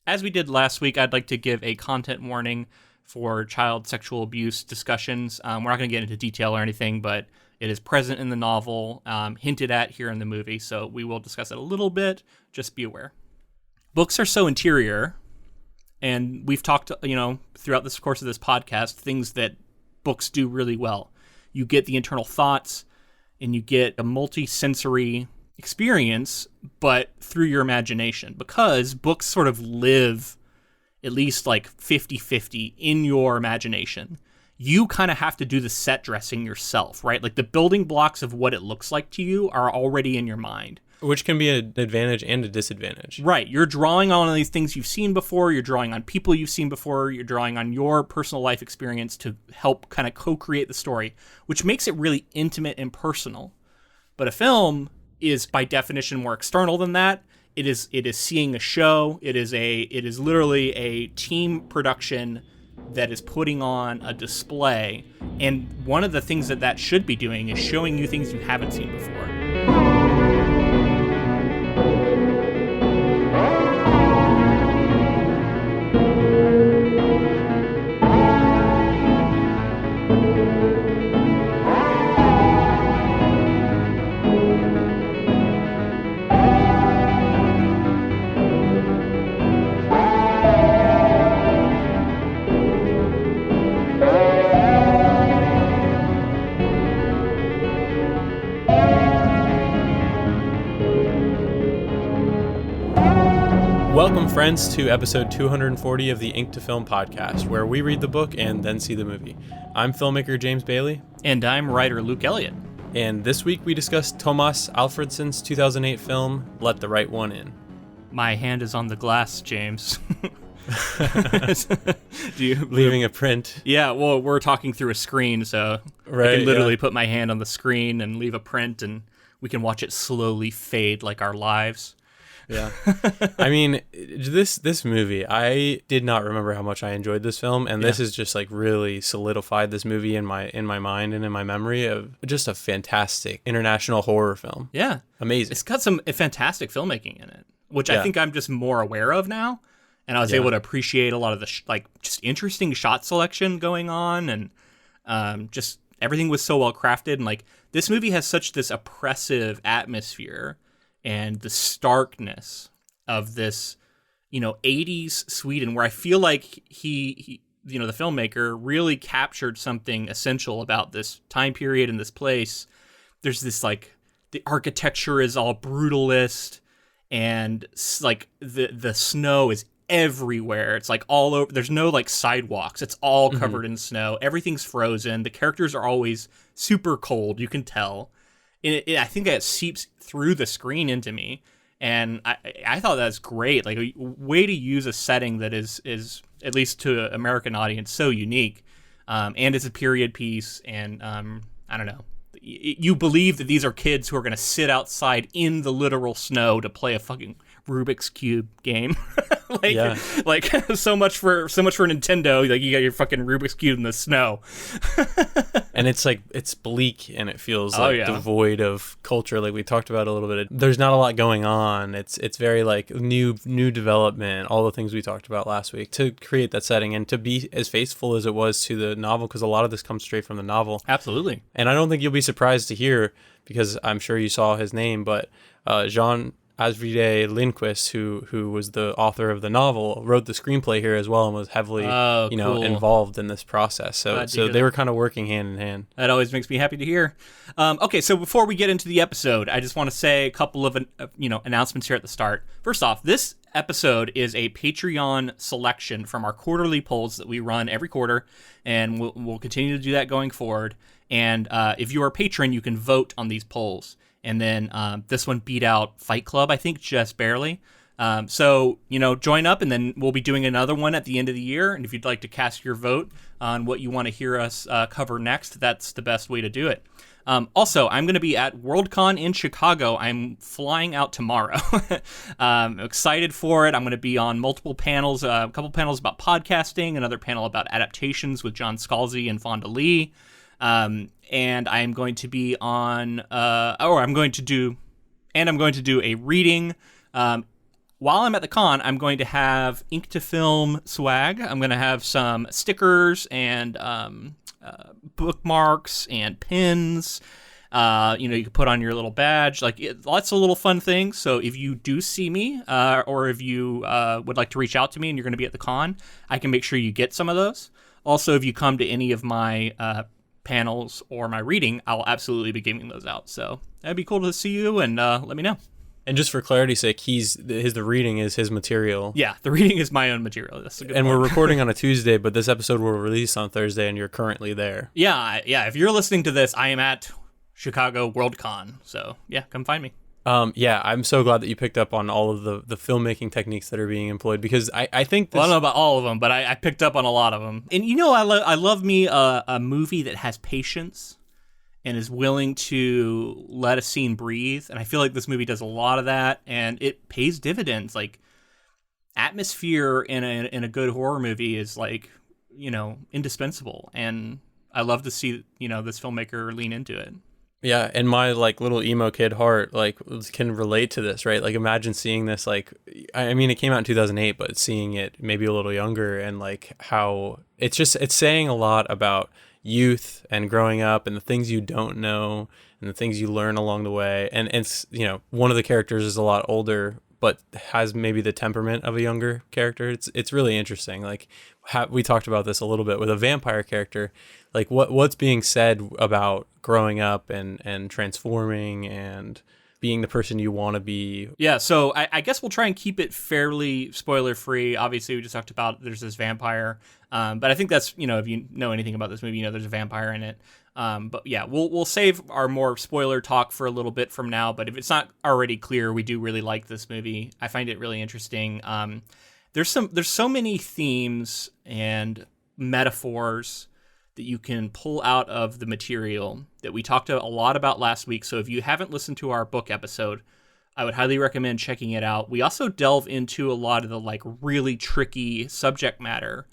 As we did last week, I'd like to give a content warning for child sexual abuse discussions. We're not going to get into detail or anything, but it is present in the novel, hinted at here in the movie, so we will discuss it a little bit. Just be aware. Books are so interior, and we've talked, throughout this course of this podcast, things that books do really well. You get the internal thoughts, and you get a multi-sensory experience, but through your imagination, because books sort of live at least like 50-50 in your imagination. You kind of have to do the set dressing yourself, right? Like the building blocks of what it looks like to you are already in your mind. Which can be an advantage and a disadvantage. Right. You're drawing on these things you've seen before. You're drawing on people you've seen before. You're drawing on your personal life experience to help kind of co-create the story, which makes it really intimate and personal. But a film is by definition more external than that. It is seeing a show. It is literally a team production that is putting on a display. And one of the things that should be doing is showing you things you haven't seen before. Welcome, friends, to episode 240 of the Ink to Film podcast, where we read the book and then see the movie. I'm filmmaker James Bailey. And I'm writer Luke Elliott. And this week we discussed Tomas Alfredson's 2008 film, Let the Right One In. My hand is on the glass, James. Leaving a print. Yeah, well, we're talking through a screen, so I can literally put my hand on the screen and leave a print, and we can watch it slowly fade like our lives. Yeah. I mean, this movie, I did not remember how much I enjoyed this film, and this has just like really solidified this movie in my mind and in my memory of just a fantastic international horror film. Yeah. Amazing. It's got some fantastic filmmaking in it, which I think I'm just more aware of now, and I was able to appreciate a lot of the just interesting shot selection going on, and just everything was so well crafted, and like this movie has such this oppressive atmosphere and the starkness of this, 80s Sweden, where I feel like he the filmmaker really captured something essential about this time period and this place. There's this like the architecture is all brutalist, and like the snow is everywhere. It's like all over. There's no like sidewalks. It's all covered in snow. Everything's frozen. The characters are always super cold. You can tell. I think that seeps through the screen into me, and I thought that's great. Like a way to use a setting that is at least to an American audience so unique, and it's a period piece, and I don't know. You believe that these are kids who are going to sit outside in the literal snow to play a fucking Rubik's Cube game. like so much for Nintendo. Like you got your fucking Rubik's Cube in the snow. And it's like, it's bleak and it feels devoid of culture, like we talked about a little bit. There's not a lot going on. It's very like new development, all the things we talked about last week, to create that setting and to be as faithful as it was to the novel, because a lot of this comes straight from the novel. Absolutely. And I don't think you'll be surprised to hear, because I'm sure you saw his name, but John Ajvide Lindvist, who was the author of the novel, wrote the screenplay here as well and was heavily cool. involved in this process. So they were kind of working hand in hand. That always makes me happy to hear. Okay, so before we get into the episode, I just want to say a couple of announcements here at the start. First off, this episode is a Patreon selection from our quarterly polls that we run every quarter, and we'll continue to do that going forward. And if you are a patron, you can vote on these polls. And then this one beat out Fight Club, I think, just barely. So, join up, and then we'll be doing another one at the end of the year. And if you'd like to cast your vote on what you want to hear us cover next, that's the best way to do it. Also, I'm going to be at Worldcon in Chicago. I'm flying out tomorrow. I'm excited for it. I'm going to be on multiple panels, a couple panels about podcasting, another panel about adaptations with John Scalzi and Fonda Lee. And I'm going to be on, I'm going to do a reading. while I'm at the con, I'm going to have ink to film swag. I'm going to have some stickers and bookmarks and pins. You can put on your little badge, lots of little fun things. So if you do see me, or if you would like to reach out to me and you're going to be at the con, I can make sure you get some of those. Also, if you come to any of my panels or my reading, I'll absolutely be giving those out. So that'd be cool to see you, and let me know. And just for clarity's sake, the reading is his material. Yeah, the reading is my own material. That's a good point. We're recording on a Tuesday, but this episode will release on Thursday, and you're currently there. Yeah. If you're listening to this, I am at Chicago WorldCon. So yeah, come find me. I'm so glad that you picked up on all of the filmmaking techniques that are being employed, because I think I don't know about all of them, but I picked up on a lot of them. And I love me a movie that has patience and is willing to let a scene breathe. And I feel like this movie does a lot of that, and it pays dividends. Like, atmosphere in a good horror movie is indispensable. And I love to see, this filmmaker lean into it. Yeah, and my little emo kid heart can relate to this, right? Imagine seeing this, it came out in 2008, but seeing it maybe a little younger, and how it's saying a lot about youth and growing up and the things you don't know and the things you learn along the way. And it's, one of the characters is a lot older, but has maybe the temperament of a younger character. It's really interesting. We talked about this a little bit with a vampire character, what's being said about growing up and transforming and being the person you want to be. Yeah, so I guess we'll try and keep it fairly spoiler-free. Obviously, we just talked about there's this vampire, but I think that's, if you know anything about this movie, there's a vampire in it. But yeah, we'll save our more spoiler talk for a little bit from now, but if it's not already clear, we do really like this movie. I find it really interesting. There's so many themes and metaphors that you can pull out of the material that we talked a lot about last week. So if you haven't listened to our book episode, I would highly recommend checking it out. We also delve into a lot of the really tricky subject matter,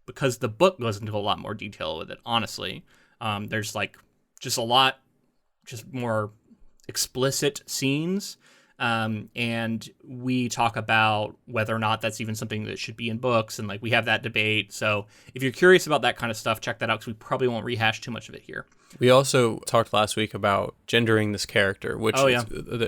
because the book goes into a lot more detail with it, honestly. There's just a lot, just more explicit scenes. And we talk about whether or not that's even something that should be in books, and we have that debate. So if you're curious about that kind of stuff, check that out, because we probably won't rehash too much of it here. We also talked last week about gendering this character, which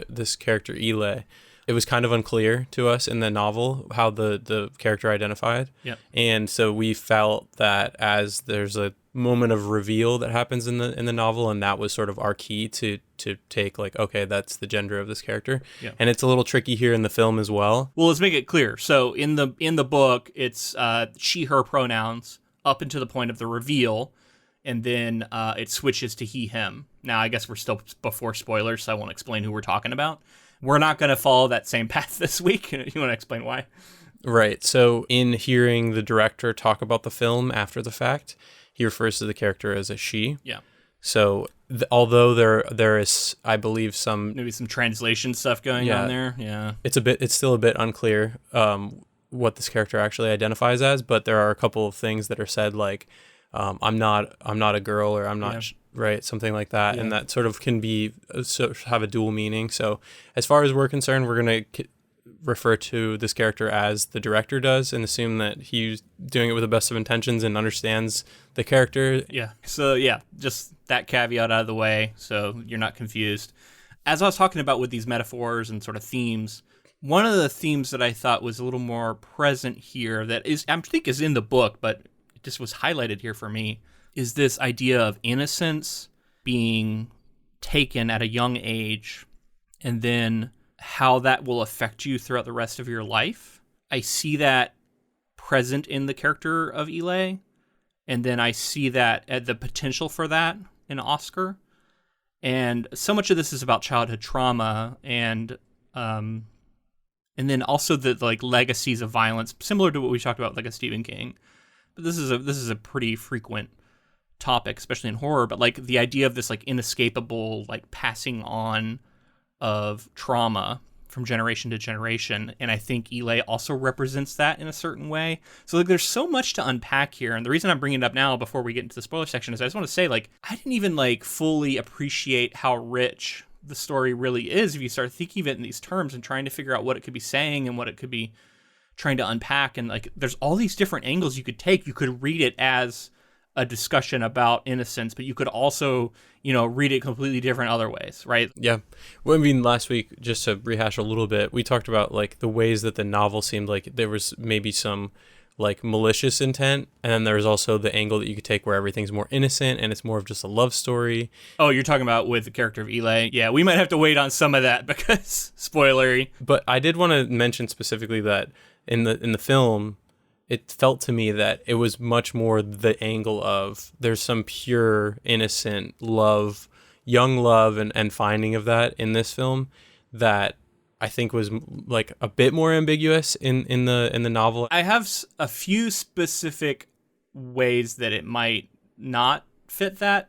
this character Eli. It was kind of unclear to us in the novel how the character identified. Yep. And so we felt that as there's a moment of reveal that happens in the novel, and that was sort of our key to take okay, that's the gender of this character. Yep. And it's a little tricky here in the film as well. Well, let's make it clear. So in the book, it's she, her pronouns up until the point of the reveal, and then it switches to he, him. Now, I guess we're still before spoilers, so I won't explain who we're talking about. We're not going to follow that same path this week. You want to explain why? Right. So in hearing the director talk about the film after the fact, he refers to the character as a she. Yeah. So although there is, I believe, maybe some translation stuff going on there. Yeah. It's still a bit unclear what this character actually identifies as, but there are a couple of things that are said I'm not a girl, or I'm not right, something like that, and that sort of can be have a dual meaning. So as far as we're concerned, we're going to refer to this character as the director does, and assume that he's doing it with the best of intentions and understands the character. Yeah. So yeah, just that caveat out of the way, so you're not confused. As I was talking about with these metaphors and sort of themes, one of the themes that I thought was a little more present here, that is, I think is in the book, but it just was highlighted here for me, is this idea of innocence being taken at a young age, and then how that will affect you throughout the rest of your life. I see that present in the character of Eli, and then I see that at the potential for that in Oscar. And so much of this is about childhood trauma, and then also the legacies of violence, similar to what we talked about with Stephen King. But this is a pretty frequent topic, especially in horror, but the idea of this inescapable passing on of trauma from generation to generation, and I think Eli also represents that in a certain way. So there's so much to unpack here, and the reason I'm bringing it up now before we get into the spoiler section is I just want to say I didn't even fully appreciate how rich the story really is if you start thinking of it in these terms and trying to figure out what it could be saying and what it could be trying to unpack. And like, there's all these different angles you could take. You could read it as a discussion about innocence, but you could also, read it completely different other ways, right? Yeah. Well, I mean, last week, just to rehash a little bit, we talked about like the ways that the novel seemed like there was maybe some like malicious intent, and then there's also the angle that you could take where everything's more innocent and it's more of just a love story. Oh, you're talking about with the character of Eli? Yeah, we might have to wait on some of that because spoilery. But I did want to mention specifically that in the film, it felt to me that it was much more the angle of there's some pure innocent love, young love, and finding of that in this film that I think was like a bit more ambiguous in the novel. I have a few specific ways that it might not fit that,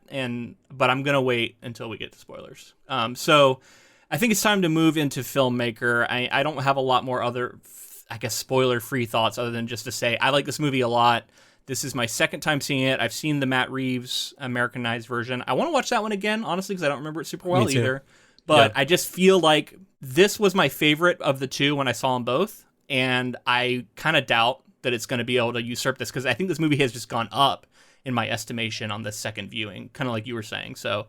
but I'm gonna wait until we get to spoilers. So I think it's time to move into Filmmaker. I don't have a lot more other, I guess, spoiler-free thoughts other than just to say I like this movie a lot. This is my second time seeing it. I've seen the Matt Reeves Americanized version. I want to watch that one again, honestly, because I don't remember it super well either. But yeah. I just feel like this was my favorite of the two when I saw them both, and I kind of doubt that it's going to be able to usurp this because I think this movie has just gone up in my estimation on this second viewing, kind of like you were saying. So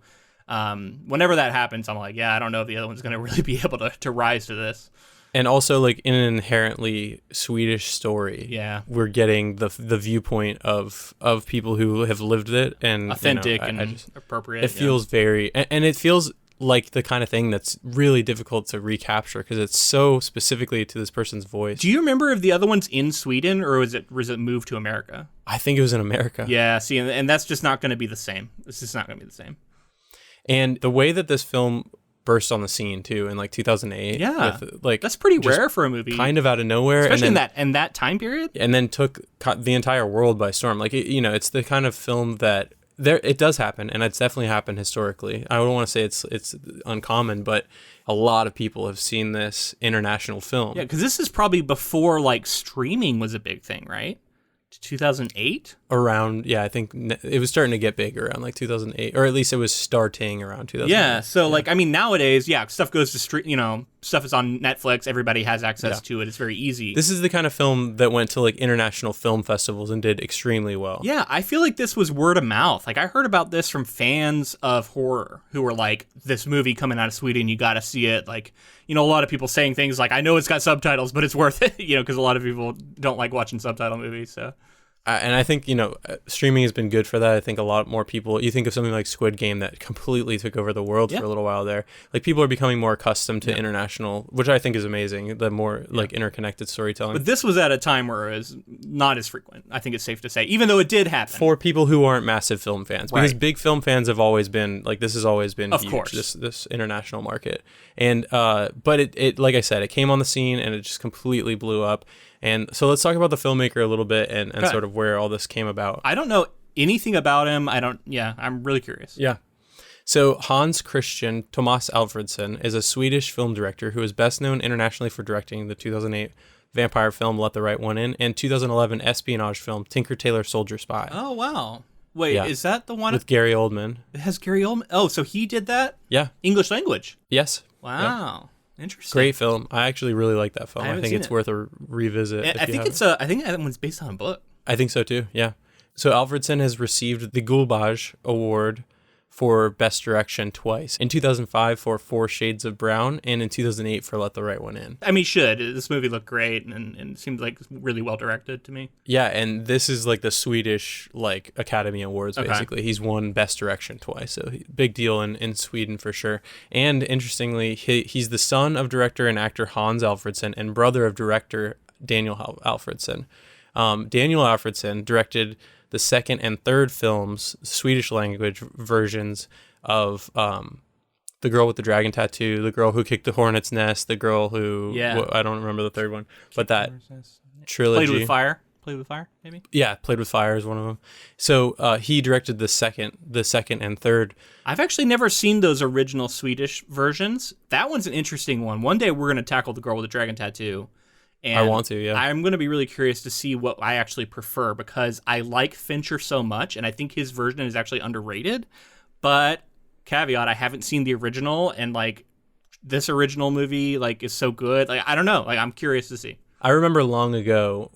whenever that happens, I'm like, yeah, I don't know if the other one's going to really be able to rise to this. And also, like, in an inherently Swedish story, yeah, we're getting the viewpoint of people who have lived it and authentic and appropriate. It feels very, and it feels like the kind of thing that's really difficult to recapture because it's so specifically to this person's voice. Do you remember if the other one's in Sweden or was it moved to America? I think it was in America. Yeah, see, and that's just not going to be the same. It's just not going to be the same. And the way that this film burst on the scene too in like 2008. Yeah, with, like, that's pretty rare for a movie, kind of out of nowhere, especially in that time period. And then took the entire world by storm. Like it's the kind of film that it does happen, and it's definitely happened historically. I don't want to say it's uncommon, but a lot of people have seen this international film. Yeah, because this is probably before like streaming was a big thing, right? 2008? Around, yeah, I think it was starting to get big around like 2008, or at least it was starting around 2008. Yeah, so like, I mean, nowadays, yeah, stuff goes to stream, stuff is on Netflix, everybody has access to it, it's very easy. This is the kind of film that went to like international film festivals and did extremely well. Yeah, I feel like this was word of mouth. Like, I heard about this from fans of horror who were like, this movie coming out of Sweden, you gotta see it. Like, a lot of people saying things like, I know it's got subtitles, but it's worth it, because a lot of people don't like watching subtitle movies, so... And I think, streaming has been good for that. I think a lot more people, you think of something like Squid Game that completely took over the world for a little while there. Like, people are becoming more accustomed to international, which I think is amazing, the more like interconnected storytelling. But this was at a time where it was not as frequent, I think it's safe to say, even though it did happen. For people who aren't massive film fans. Because big film fans have always been, like, this has always been of huge, course. This international market. And, but it, like I said, it came on the scene and it just completely blew up. And so let's talk about the filmmaker a little bit and sort of where all this came about. I don't know anything about him. I'm really curious. Yeah. So Hans Christian Tomas Alfredson is a Swedish film director who is best known internationally for directing the 2008 vampire film Let the Right One In and 2011 espionage film Tinker Tailor Soldier Spy. Oh, wow. Wait, is that the one? With Gary Oldman. It has Gary Oldman? Oh, so he did that? Yeah. English language? Yes. Wow. Yeah. Interesting. Great film. I actually really like that film. I think it's worth a revisit. I think that one's based on a book. I think so too. Yeah. So Alfredson has received the Guldbagge Award for Best Direction twice. In 2005 for 4 Shades of Brown and in 2008 for Let the Right One In. I mean, this movie looked great and it seemed like really well directed to me. Yeah, and this is like the Swedish like Academy Awards basically. He's won Best Direction twice, so big deal in Sweden for sure. And interestingly, he's the son of director and actor Hans Alfredson and brother of director Daniel Alfredson. Daniel Alfredson directed the second and third films, Swedish language versions of The Girl with the Dragon Tattoo, The Girl Who Kicked the Hornet's Nest, The Girl Who... I don't remember the third one, but that trilogy... Played with Fire, maybe? Yeah, Played with Fire is one of them. So he directed the second and third. I've actually never seen those original Swedish versions. That one's an interesting one. One day we're going to tackle The Girl with the Dragon Tattoo. And I want to, yeah. I'm going to be really curious to see what I actually prefer because I like Fincher so much, and I think his version is actually underrated. But caveat, I haven't seen the original, and like this original movie like is so good. Like I don't know. Like I'm curious to see. I remember long ago,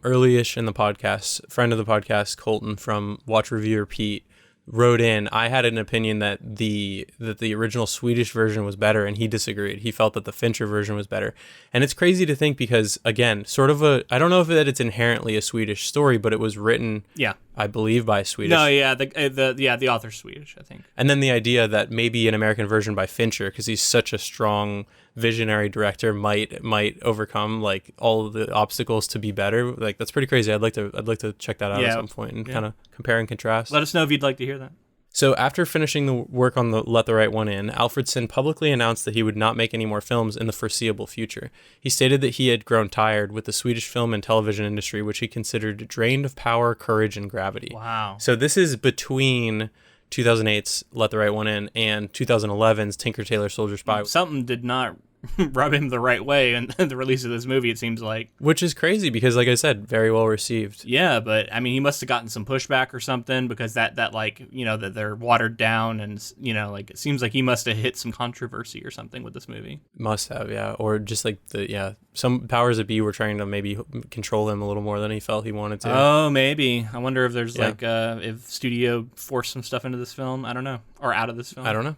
early-ish in the podcast, friend of the podcast, Colton from Watch Review Repeat, wrote in. I had an opinion that the original Swedish version was better, and he disagreed. He felt that the Fincher version was better. And it's crazy to think because, again, sort of I don't know if that it's inherently a Swedish story, but it was written, I believe, by Swedish. No, yeah, the author's Swedish, I think. And then the idea that maybe an American version by Fincher, because he's such a strong visionary director, might overcome like all of the obstacles to be better. Like that's pretty crazy. I'd like to check that out at some point and kind of compare and contrast. Let us know if you'd like to hear that. So after finishing the work on the Let the Right One In, Alfredson publicly announced that he would not make any more films in the foreseeable future. He stated that he had grown tired with the Swedish film and television industry, which he considered drained of power, courage, and gravity. Wow. So this is between 2008's Let the Right One In and 2011's Tinker Tailor Soldier Spy. Something did not rub him the right way in the release of this movie, it seems like. Which is crazy because, like I said, very well received. Yeah, but I mean, he must have gotten some pushback or something because that like, you know, that they're watered down and, you know, like it seems like he must have hit some controversy or something with this movie. Must have, yeah. Or just like some powers that be were trying to maybe control him a little more than he felt he wanted to. Oh, maybe. I wonder if there's if studio forced some stuff into this film. I don't know. Or out of this film. I don't know.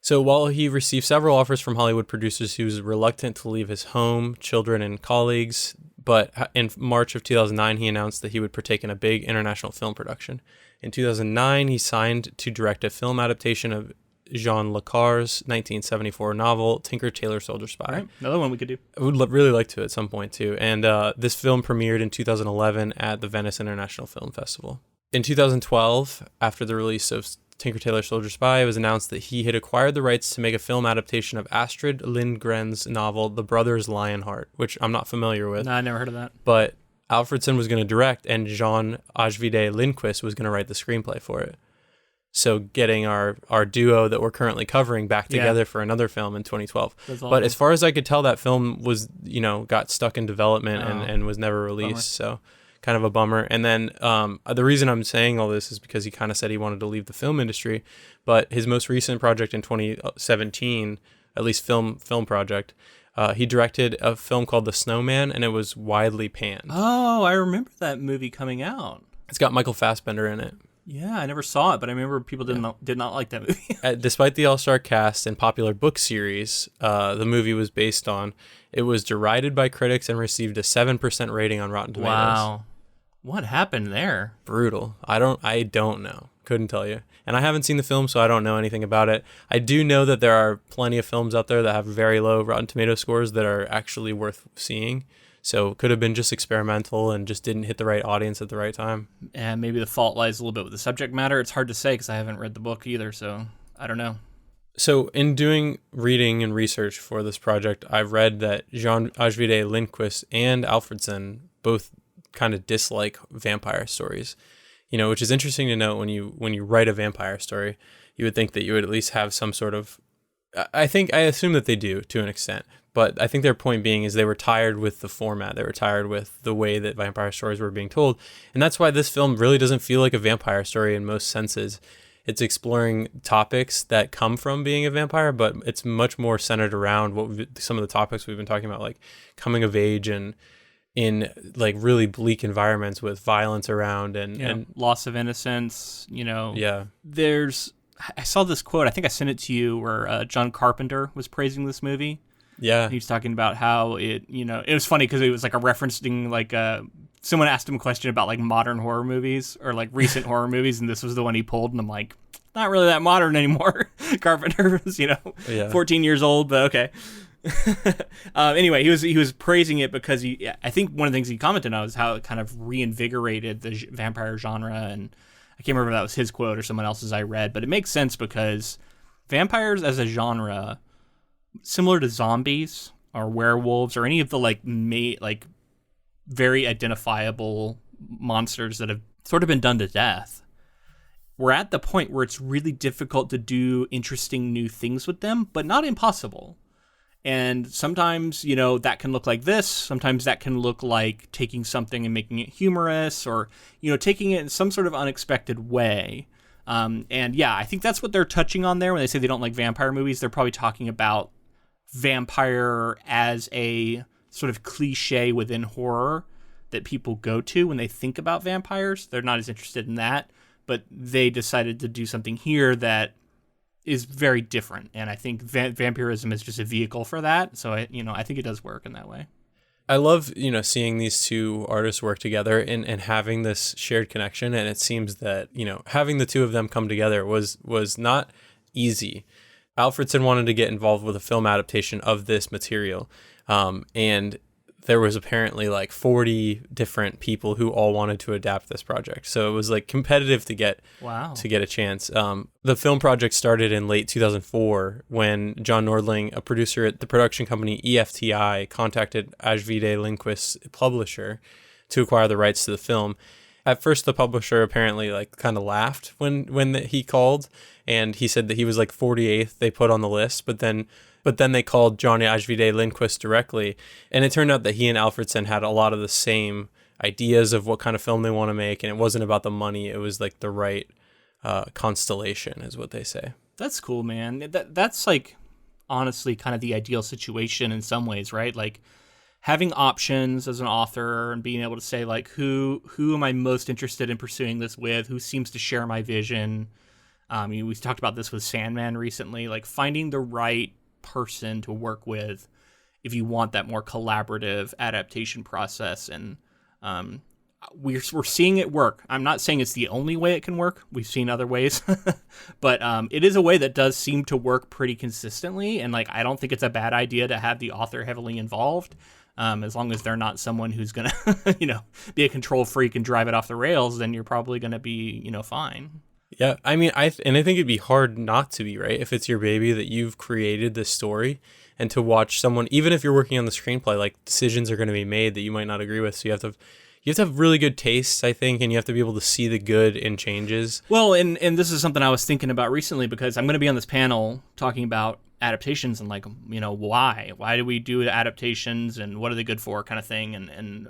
So while he received several offers from Hollywood producers, he was reluctant to leave his home, children, and colleagues. But in March of 2009, he announced that he would partake in a big international film production. In 2009, he signed to direct a film adaptation of Jean Le Carre's 1974 novel, Tinker Tailor Soldier Spy. All right. Another one we could do. I would really like to at some point, too. And this film premiered in 2011 at the Venice International Film Festival. In 2012, after the release of Tinker Tailor Soldier Spy, it was announced that he had acquired the rights to make a film adaptation of Astrid Lindgren's novel, The Brothers Lionheart, which I'm not familiar with. No, I never heard of that. But Alfredson was going to direct, and John Ajvide Lindvist was going to write the screenplay for it. So getting our duo that we're currently covering back together for another film in 2012. But as far as I could tell, that film was, got stuck in development and was never released. Bummer. So kind of a bummer. And then the reason I'm saying all this is because he kind of said he wanted to leave the film industry, but his most recent project in 2017, at least film project, he directed a film called The Snowman, and it was widely panned. Oh, I remember that movie coming out. It's got Michael Fassbender in it. Yeah, I never saw it, but I remember people did not like that movie. Despite the all-star cast and popular book series the movie was based on, it was derided by critics and received a 7% rating on Rotten Tomatoes. Wow. What happened there? Brutal. I don't know. Couldn't tell you. And I haven't seen the film, so I don't know anything about it. I do know that there are plenty of films out there that have very low Rotten Tomato scores that are actually worth seeing. So it could have been just experimental and just didn't hit the right audience at the right time. And maybe the fault lies a little bit with the subject matter. It's hard to say because I haven't read the book either, so I don't know. So in doing reading and research for this project, I've read that John Ajvide Lindvist and Alfredson both kind of dislike vampire stories, which is interesting to note. When you write a vampire story, you would think that you would at least have some sort of, I assume that they do to an extent, but I think their point being is they were tired with the format. They were tired with the way that vampire stories were being told. And that's why this film really doesn't feel like a vampire story in most senses. It's exploring topics that come from being a vampire, but it's much more centered around some of the topics we've been talking about, like coming of age and in like really bleak environments with violence around and loss of innocence, Yeah. I saw this quote, I think I sent it to you, where John Carpenter was praising this movie. Yeah. He was talking about how it was funny because it was like a referencing like someone asked him a question about like modern horror movies or like recent horror movies, and this was the one he pulled, and I'm like, not really that modern anymore. Carpenter was, 14 years old, but okay. Anyway, he was praising it because I think one of the things he commented on was how it kind of reinvigorated the vampire genre, and I can't remember if that was his quote or someone else's I read, but it makes sense because vampires as a genre, similar to zombies or werewolves or any of the like very identifiable monsters that have sort of been done to death, we're at the point where it's really difficult to do interesting new things with them, but not impossible. And sometimes, that can look like this. Sometimes that can look like taking something and making it humorous or, taking it in some sort of unexpected way. And yeah, I think that's what they're touching on there when they say they don't like vampire movies. They're probably talking about vampire as a sort of cliche within horror that people go to when they think about vampires. They're not as interested in that, but they decided to do something here that is very different. And I think vampirism is just a vehicle for that. So I think it does work in that way. I love, seeing these two artists work together and having this shared connection. And it seems that, having the two of them come together was not easy. Alfredson wanted to get involved with a film adaptation of this material. And there was apparently like 40 different people who all wanted to adapt this project. So it was like competitive to get a chance. The film project started in late 2004 when John Nordling, a producer at the production company EFTI, contacted Ajvide Lindvist's publisher to acquire the rights to the film. At first, the publisher apparently like kind of laughed when he called, and he said that he was like 48th they put on the list, but then they called John Ajvide Lindvist directly, and it turned out that he and Alfredson had a lot of the same ideas of what kind of film they want to make, and it wasn't about the money. It was like the right constellation, is what they say. That's cool, man. That's like honestly kind of the ideal situation in some ways, right? Like having options as an author and being able to say like, who am I most interested in pursuing this with? Who seems to share my vision? We talked about this with Sandman recently, like finding the right person to work with if you want that more collaborative adaptation process. And we're seeing it work. I'm not saying it's the only way it can work. We've seen other ways, but it is a way that does seem to work pretty consistently. And like, I don't think it's a bad idea to have the author heavily involved, as long as they're not someone who's going to, be a control freak and drive it off the rails, then you're probably going to be, fine. Yeah, I mean, I think it'd be hard not to be, right? If it's your baby that you've created this story, and to watch someone, even if you're working on the screenplay, like decisions are going to be made that you might not agree with. So you have to have really good taste, I think, and you have to be able to see the good in changes. Well, and this is something I was thinking about recently, because I'm going to be on this panel talking about adaptations and like, why do we do adaptations and what are they good for, kind of thing, and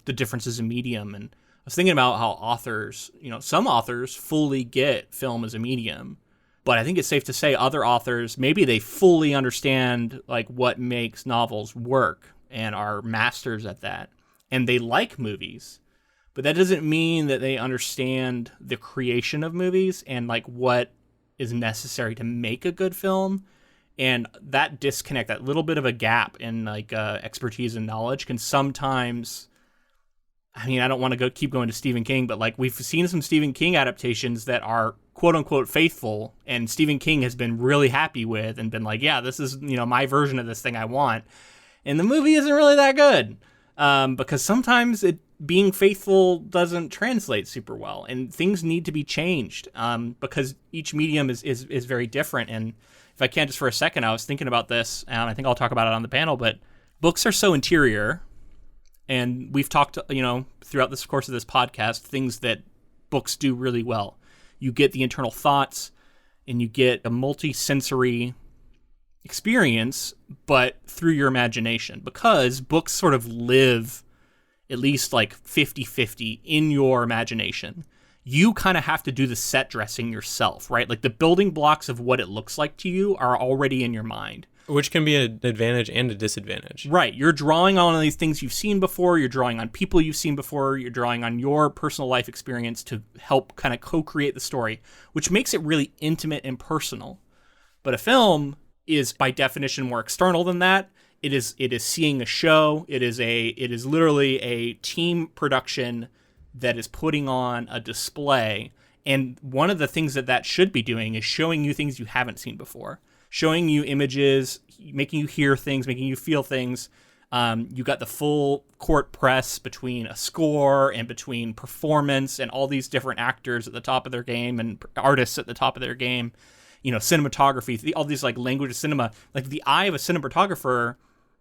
the differences in medium. And I was thinking about how authors, some authors fully get film as a medium, but I think it's safe to say other authors, maybe they fully understand like what makes novels work and are masters at that, and they like movies, but that doesn't mean that they understand the creation of movies and like what is necessary to make a good film. And that disconnect, that little bit of a gap in like expertise and knowledge can sometimes, I mean, I don't want to keep going to Stephen King, but like we've seen some Stephen King adaptations that are quote unquote faithful, and Stephen King has been really happy with and been like, yeah, this is, my version of this thing I want. And the movie isn't really that good, because sometimes being faithful doesn't translate super well, and things need to be changed, because each medium is very different. And if I can just for a second, I was thinking about this, and I think I'll talk about it on the panel, but books are so interior. And we've talked, throughout this course of this podcast, things that books do really well. You get the internal thoughts, and you get a multi-sensory experience, but through your imagination. Because books sort of live at least like 50-50 in your imagination. You kind of have to do the set dressing yourself, right? Like the building blocks of what it looks like to you are already in your mind. Which can be an advantage and a disadvantage. Right. You're drawing on these things you've seen before. You're drawing on people you've seen before. You're drawing on your personal life experience to help kind of co-create the story, which makes it really intimate and personal. But a film is by definition more external than that. It is seeing a show. It is literally a team production that is putting on a display. And one of the things that should be doing is showing you things you haven't seen before. Showing you images, making you hear things, making you feel things. You got the full court press between a score and between performance and all these different actors at the top of their game and artists at the top of their game. Cinematography, all these like language of cinema, like the eye of a cinematographer,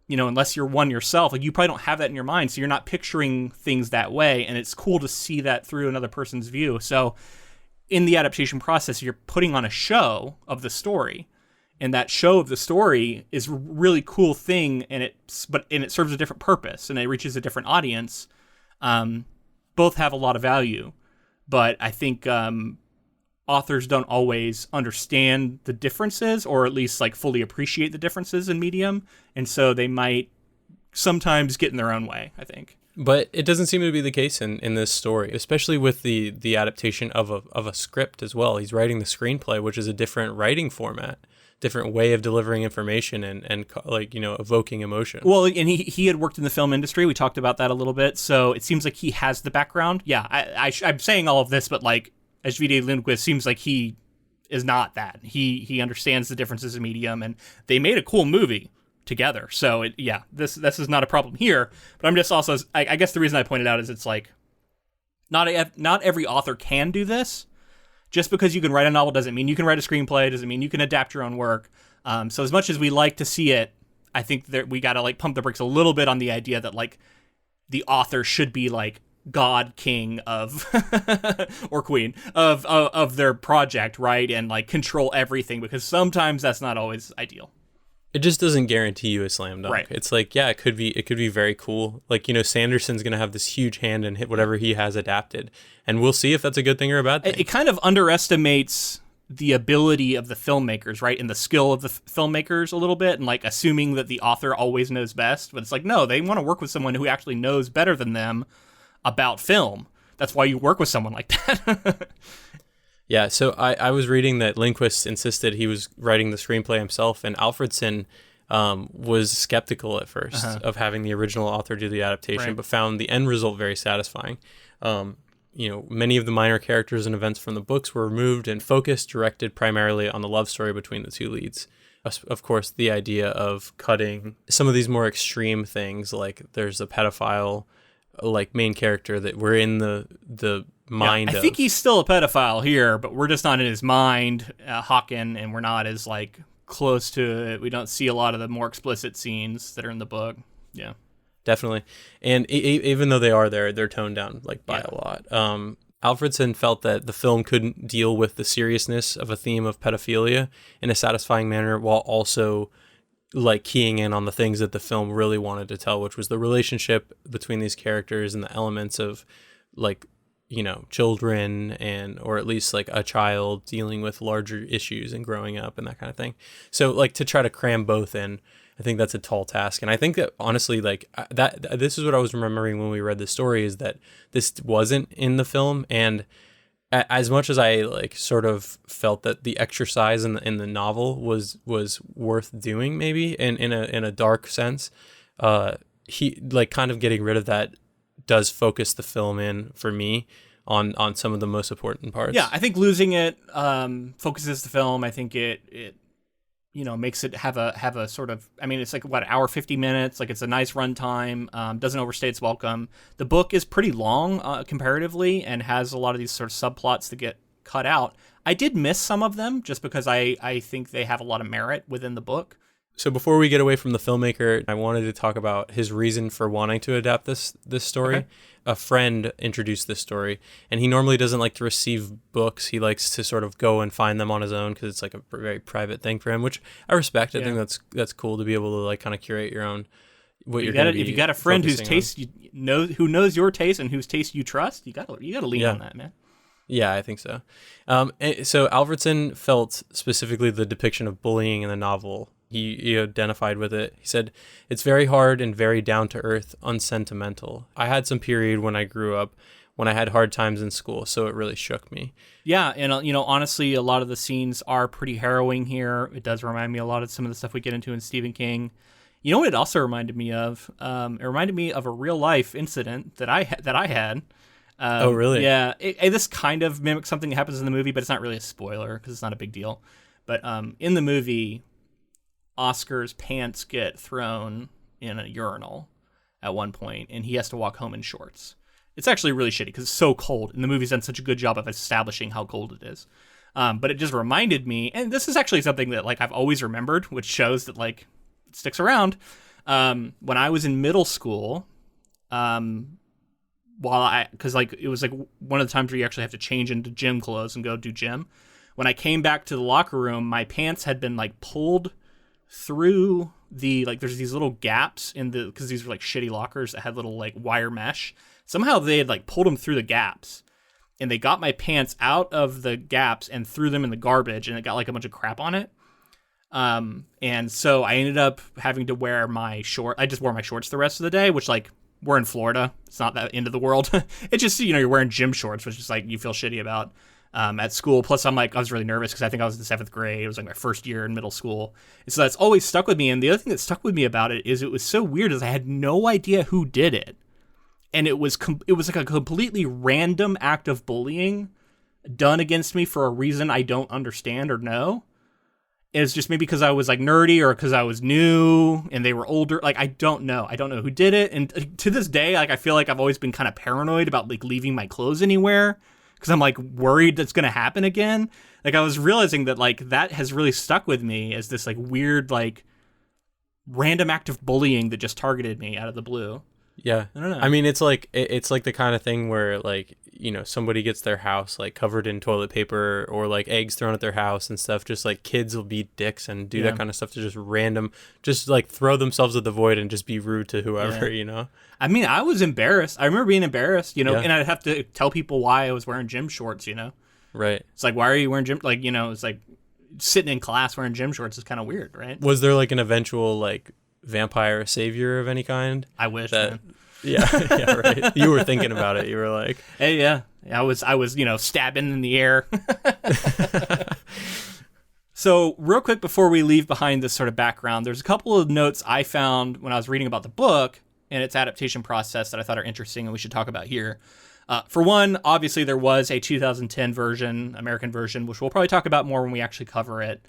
unless you're one yourself, like you probably don't have that in your mind. So you're not picturing things that way. And it's cool to see that through another person's view. So in the adaptation process, you're putting on a show of the story. And that show of the story is a really cool thing, and it serves a different purpose, and it reaches a different audience. Both have a lot of value, but I think authors don't always understand the differences, or at least like fully appreciate the differences in medium, and so they might sometimes get in their own way, I think. But it doesn't seem to be the case in this story, especially with the adaptation of a script as well. He's writing the screenplay, which is a different writing format, different way of delivering information and like, you know, evoking emotion. Well, and he had worked in the film industry. We talked about that a little bit. So it seems like he has the background. Yeah, I'm saying all of this, but like Ajvide Lindvist seems like he is not that. He understands the differences in medium, and they made a cool movie together. So this is not a problem here. But I'm just also, I guess the reason I pointed out is it's like not every author can do this. Just because you can write a novel doesn't mean you can write a screenplay, doesn't mean you can adapt your own work. So as much as we like to see it, I think that we got to like pump the brakes a little bit on the idea that like the author should be like god king of or queen of their project, right? And like control everything, because sometimes that's not always ideal. It just doesn't guarantee you a slam dunk. Right. It's like, yeah, it could be very cool. Like, you know, Sanderson's going to have this huge hand in hit whatever he has adapted. And we'll see if that's a good thing or a bad thing. It kind of underestimates the ability of the filmmakers, right? And the skill of the filmmakers a little bit, and like assuming that the author always knows best. But it's like, no, they want to work with someone who actually knows better than them about film. That's why you work with someone like that. Yeah, so I was reading that Lindvist insisted he was writing the screenplay himself, and Alfredson was skeptical at first of having the original author do the adaptation, but found the end result very satisfying. You know, many of the minor characters and events from the books were removed and focused, directed primarily on the love story between the two leads. Of course, the idea of cutting some of these more extreme things, like there's a pedophile, like main character that we're in the mind of. I think he's still a pedophile here, but we're just not in his mind, Hawken, and we're not as like close to it. We don't see a lot of the more explicit scenes that are in the book. Yeah, definitely. And even though they are there, they're toned down like by a lot. Alfredson felt that the film couldn't deal with the seriousness of a theme of pedophilia in a satisfying manner, while also like keying in on the things that the film really wanted to tell, which was the relationship between these characters and the elements of like, you know, children or at least like a child dealing with larger issues and growing up and that kind of thing. So like to try to cram both in, I think that's a tall task. And I think that honestly, like this is what I was remembering when we read the story, is that this wasn't in the film. And as much as I like sort of felt that the exercise in the novel was worth doing, maybe in a dark sense, he like kind of getting rid of that does focus the film in for me on some of the most important parts. Yeah, I think losing it focuses the film. I think it you know makes it have a sort of, I mean, it's like what, hour 50 minutes, like it's a nice runtime, doesn't overstay its welcome. The book is pretty long comparatively, and has a lot of these sort of subplots that get cut out. I did miss some of them just because I think they have a lot of merit within the book. So before we get away from the filmmaker, I wanted to talk about his reason for wanting to adapt this story. Okay. A friend introduced this story, and he normally doesn't like to receive books. He likes to sort of go and find them on his own because it's like a very private thing for him, which I respect. I think that's cool to be able to like kind of curate your own what you're going to be. If you got a friend whose taste who knows your taste and whose taste you trust, you got to lean on that, man. Yeah, I think so. So Alfredson felt specifically the depiction of bullying in the novel. He identified with it. He said, "It's very hard and very down-to-earth, unsentimental. I had some period when I grew up when I had hard times in school, so it really shook me." Yeah, and you know, honestly, a lot of the scenes are pretty harrowing here. It does remind me a lot of some of the stuff we get into in Stephen King. You know what it also reminded me of? It reminded me of a real-life incident that I had. Oh, really? Yeah, this kind of mimics something that happens in the movie, but it's not really a spoiler because it's not a big deal. But in the movie, Oscar's pants get thrown in a urinal at one point, and he has to walk home in shorts. It's actually really shitty because it's so cold, and the movie's done such a good job of establishing how cold it is. But it just reminded me, and this is actually something that like I've always remembered, which shows that like it sticks around. When I was in middle school, because like it was like one of the times where you actually have to change into gym clothes and go do gym. When I came back to the locker room, my pants had been like pulled through the, like there's these little gaps in the, because these were like shitty lockers that had little like wire mesh. Somehow they had like pulled them through the gaps, and they got my pants out of the gaps and threw them in the garbage, and it got like a bunch of crap on it. And so I ended up having to wear my I just wore my shorts the rest of the day, which, like, we're in Florida. It's not that end of the world. It's just, you know, you're wearing gym shorts, which is like you feel shitty about at school. Plus, I was really nervous because I think I was in 7th grade. It was like my first year in middle school. And so that's always stuck with me. And the other thing that stuck with me about it is it was so weird is I had no idea who did it. And it was like a completely random act of bullying done against me for a reason I don't understand or know. It's just maybe because I was like nerdy or because I was new and they were older. Like, I don't know who did it. And to this day, like, I feel like I've always been kind of paranoid about like leaving my clothes anywhere because I'm like worried that's going to happen again. Like, I was realizing that like that has really stuck with me as this like weird, like random act of bullying that just targeted me out of the blue. Yeah. I don't know. I mean, it's like the kind of thing where, like, you know, somebody gets their house like covered in toilet paper or like eggs thrown at their house and stuff. Just like kids will be dicks and do that kind of stuff to just like throw themselves at the void and just be rude to whoever, you know? I mean, I was embarrassed. I remember being embarrassed, you know, and I'd have to tell people why I was wearing gym shorts, you know? Right. It's like, why are you wearing gym? Like, you know, it's like sitting in class wearing gym shorts is kind of weird, right? Was there like an eventual like vampire savior of any kind? I wish, man. Yeah, yeah, right. You were thinking about it. You were like, hey, yeah. I was, you know, stabbing in the air. So real quick before we leave behind this sort of background, there's a couple of notes I found when I was reading about the book and its adaptation process that I thought are interesting and we should talk about here. For one, obviously there was a 2010 version, American version, which we'll probably talk about more when we actually cover it.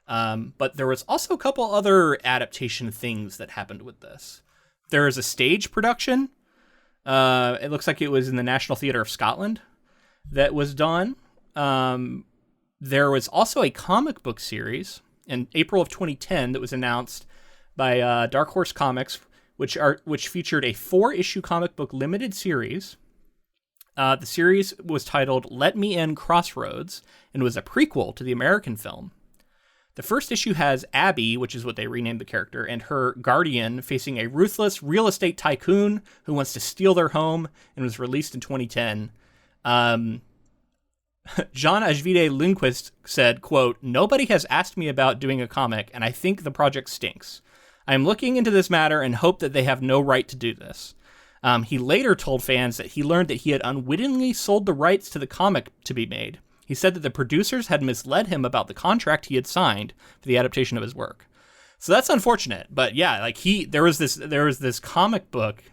But there was also a couple other adaptation things that happened with this. There is a stage production. It looks like it was in the National Theatre of Scotland that was done. There was also a comic book series in April of 2010 that was announced by Dark Horse Comics, which featured a 4-issue comic book limited series. The series was titled Let Me In Crossroads and was a prequel to the American film. The first issue has Abby, which is what they renamed the character, and her guardian facing a ruthless real estate tycoon who wants to steal their home, and was released in 2010. John Ajvide Lindvist said, quote, "Nobody has asked me about doing a comic, and I think the project stinks. I am looking into this matter and hope that they have no right to do this." He later told fans that he learned that he had unwittingly sold the rights to the comic to be made. He said that the producers had misled him about the contract he had signed for the adaptation of his work. So that's unfortunate. But yeah, like there was this comic book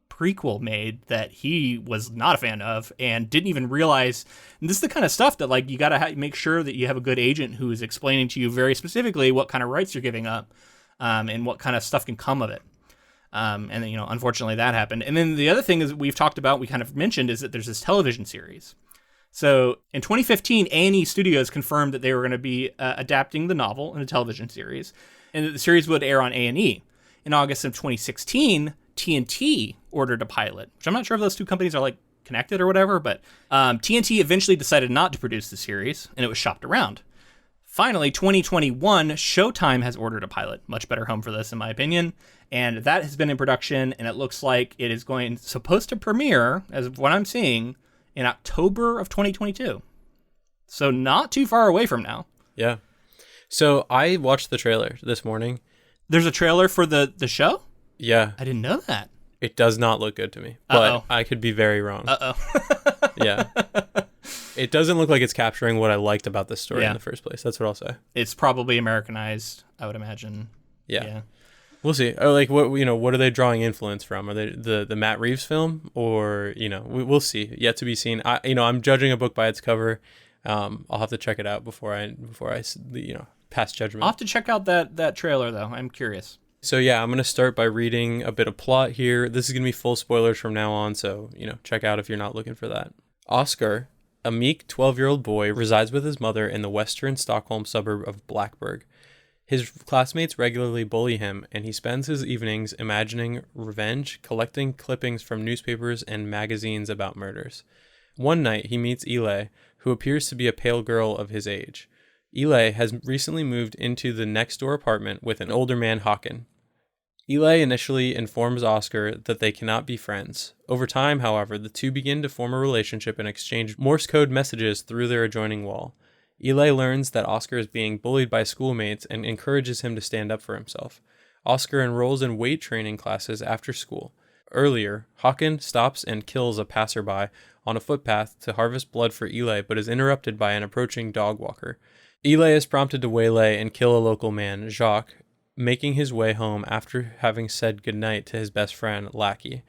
prequel made that he was not a fan of and didn't even realize. And this is the kind of stuff that like you got to make sure that you have a good agent who is explaining to you very specifically what kind of rights you're giving up, and what kind of stuff can come of it. And then, you know, unfortunately that happened. And then the other thing is we kind of mentioned is that there's this television series. So in 2015, A&E Studios confirmed that they were going to be adapting the novel in a television series, and that the series would air on A&E. In August of 2016, TNT ordered a pilot, which I'm not sure if those two companies are like connected or whatever, but TNT eventually decided not to produce the series, and it was shopped around. Finally, 2021, Showtime has ordered a pilot. Much better home for this, in my opinion. And that has been in production, and it looks like it is supposed to premiere, as of what I'm seeing, in October of 2022. So not too far away from now. Yeah. So I watched the trailer this morning. There's a trailer for the show? Yeah. I didn't know that. It does not look good to me, but I could be very wrong. Yeah. It doesn't look like it's capturing what I liked about this story in the first place. That's what I'll say. It's probably Americanized, I would imagine. Yeah. We'll see. Or like what are they drawing influence from? Are they the Matt Reeves film, or we'll see. Yet to be seen. I'm judging a book by its cover. I'll have to check it out before I pass judgment. I'll have to check out that trailer though. I'm curious. So yeah, I'm going to start by reading a bit of plot here. This is going to be full spoilers from now on, so check out if you're not looking for that. Oscar, a meek 12-year-old boy, resides with his mother in the western Stockholm suburb of Blackburg. His classmates regularly bully him, and he spends his evenings imagining revenge, collecting clippings from newspapers and magazines about murders. One night, he meets Eli, who appears to be a pale girl of his age. Eli has recently moved into the next-door apartment with an older man, Håkan. Eli initially informs Oscar that they cannot be friends. Over time, however, the two begin to form a relationship and exchange Morse code messages through their adjoining wall. Eli learns that Oscar is being bullied by schoolmates and encourages him to stand up for himself. Oscar enrolls in weight training classes after school. Earlier, Hawken stops and kills a passerby on a footpath to harvest blood for Eli, but is interrupted by an approaching dog walker. Eli is prompted to waylay and kill a local man, Jacques, making his way home after having said goodnight to his best friend, Lackey.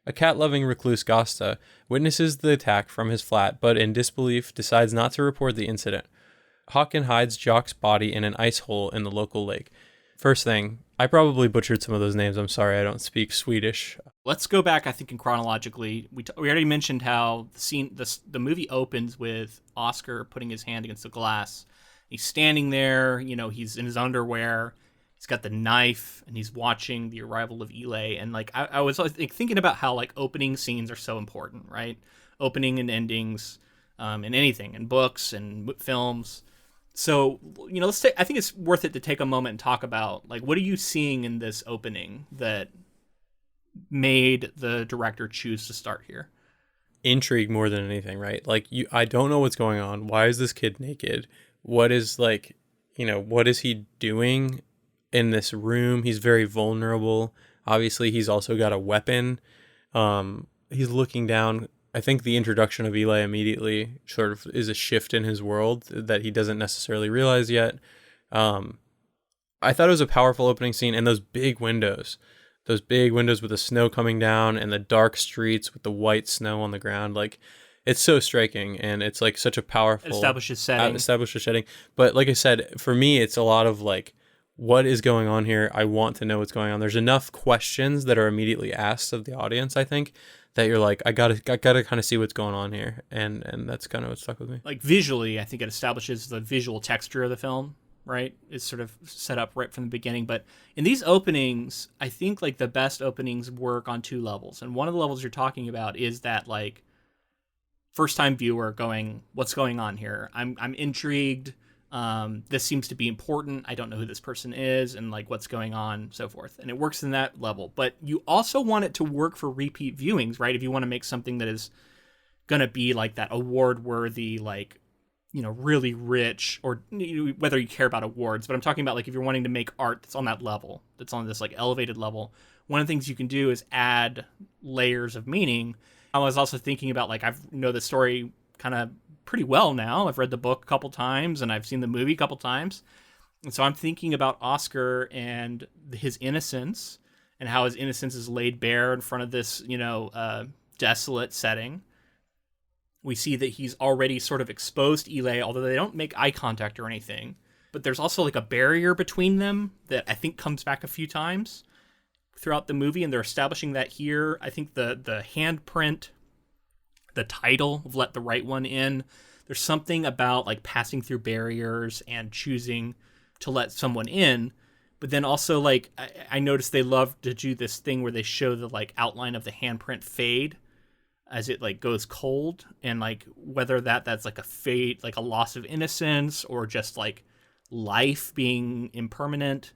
A cat-loving recluse, Gasta, witnesses the attack from his flat, but in disbelief decides not to report the incident. Hawken hides Jacques' body in an ice hole in the local lake. First thing, I probably butchered some of those names. I'm sorry, I don't speak Swedish. Let's go back, I think, in chronologically. We already mentioned how the movie opens with Oscar putting his hand against the glass. He's standing there, he's in his underwear. He's got the knife, and he's watching the arrival of Eli. And I was thinking about how opening scenes are so important, right? Opening and endings, in anything, in books and films. So, I think it's worth it to take a moment and talk about, what are you seeing in this opening that made the director choose to start here? Intrigue more than anything, right? I don't know what's going on. Why is this kid naked? What is what is he doing in this room? He's very vulnerable. Obviously, he's also got a weapon. He's looking down. I think the introduction of Eli immediately sort of is a shift in his world that he doesn't necessarily realize yet. I thought it was a powerful opening scene, and those big windows with the snow coming down and the dark streets with the white snow on the ground. It's so striking, and it's such a powerful establishes setting. But like I said, for me, it's a lot of what is going on here? I want to know what's going on. There's enough questions that are immediately asked of the audience, I think, that you're I gotta kind of see what's going on here, and that's kind of what stuck with me. Visually, I think it establishes the visual texture of the film, right? It's sort of set up right from the beginning. But in these openings, I think the best openings work on two levels, and one of the levels you're talking about is that first time viewer going, what's going on here? I'm intrigued. This seems to be important. I don't know who this person is and what's going on, so forth. And it works in that level. But you also want it to work for repeat viewings, right? If you want to make something that is going to be that award-worthy, really rich, or whether you care about awards. But I'm talking about if you're wanting to make art that's on that level, that's on this elevated level, one of the things you can do is add layers of meaning. I was also thinking about I know the story kind of pretty well now. I've read the book a couple times and I've seen the movie a couple times. And so I'm thinking about Oscar and his innocence and how his innocence is laid bare in front of this, desolate setting. We see that he's already sort of exposed Eli, although they don't make eye contact or anything. But there's also a barrier between them that I think comes back a few times throughout the movie, and they're establishing that here. I think the handprint, the title of Let the Right One In, there's something about passing through barriers and choosing to let someone in. But then also I noticed they love to do this thing where they show the outline of the handprint fade as it goes cold, and whether that's a fade, a loss of innocence, or just life being impermanent.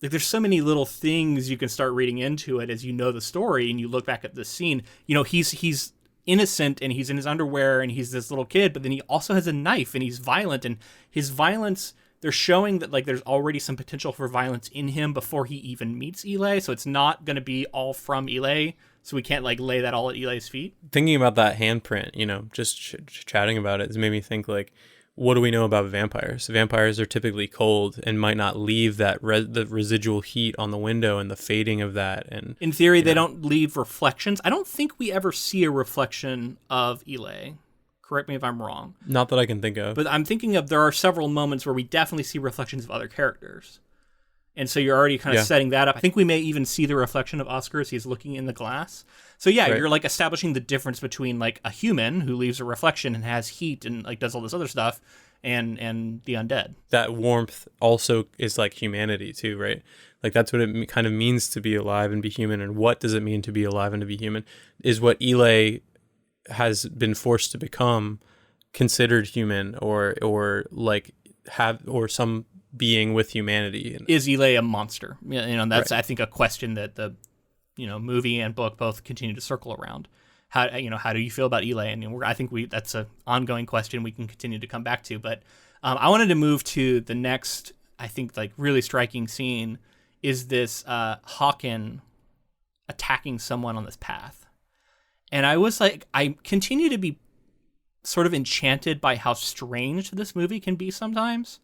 There's so many little things you can start reading into it as the story, and you look back at the scene. He's innocent, and he's in his underwear, and he's this little kid, but then he also has a knife, and he's violent, and his violence, they're showing that there's already some potential for violence in him before he even meets Eli, so it's not going to be all from Eli, so we can't lay that all at Eli's feet. Thinking about that handprint, just chatting about it has made me think what do we know about vampires? Vampires are typically cold and might not leave that the residual heat on the window and the fading of that. And in theory, they don't leave reflections. I don't think we ever see a reflection of Eli. Correct me if I'm wrong. Not that I can think of. But I'm thinking there are several moments where we definitely see reflections of other characters. And so you're already kind of setting that up. I think we may even see the reflection of Oscar as he's looking in the glass. So yeah, right. You're establishing the difference between a human who leaves a reflection and has heat and does all this other stuff, and the undead. That warmth also is humanity too, right? That's what it kind of means to be alive and be human. And what does it mean to be alive and to be human is what Eli has been forced to become considered human, or some being with humanity. Is Eli a monster? That's right. I think a question that the movie and book both continue to circle around. How do you feel about Eli? And I think that's an ongoing question we can continue to come back to. But I wanted to move to the next, I think, like really striking scene is this Hawken attacking someone on this path. And I was like, I continue to be sort of enchanted by how strange this movie can be sometimes.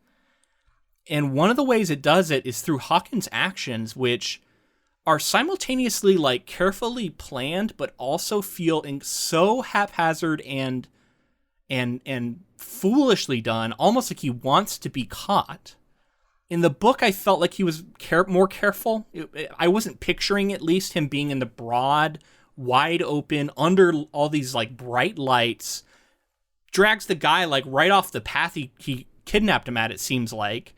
And one of the ways it does it is through Hawken's actions, which are simultaneously like carefully planned, but also feel so haphazard and foolishly done, almost like he wants to be caught. In the book, I felt like he was more careful. I wasn't picturing, at least, him being in the broad, wide open, under all these like bright lights, drags the guy like right off the path he kidnapped him at, it seems like.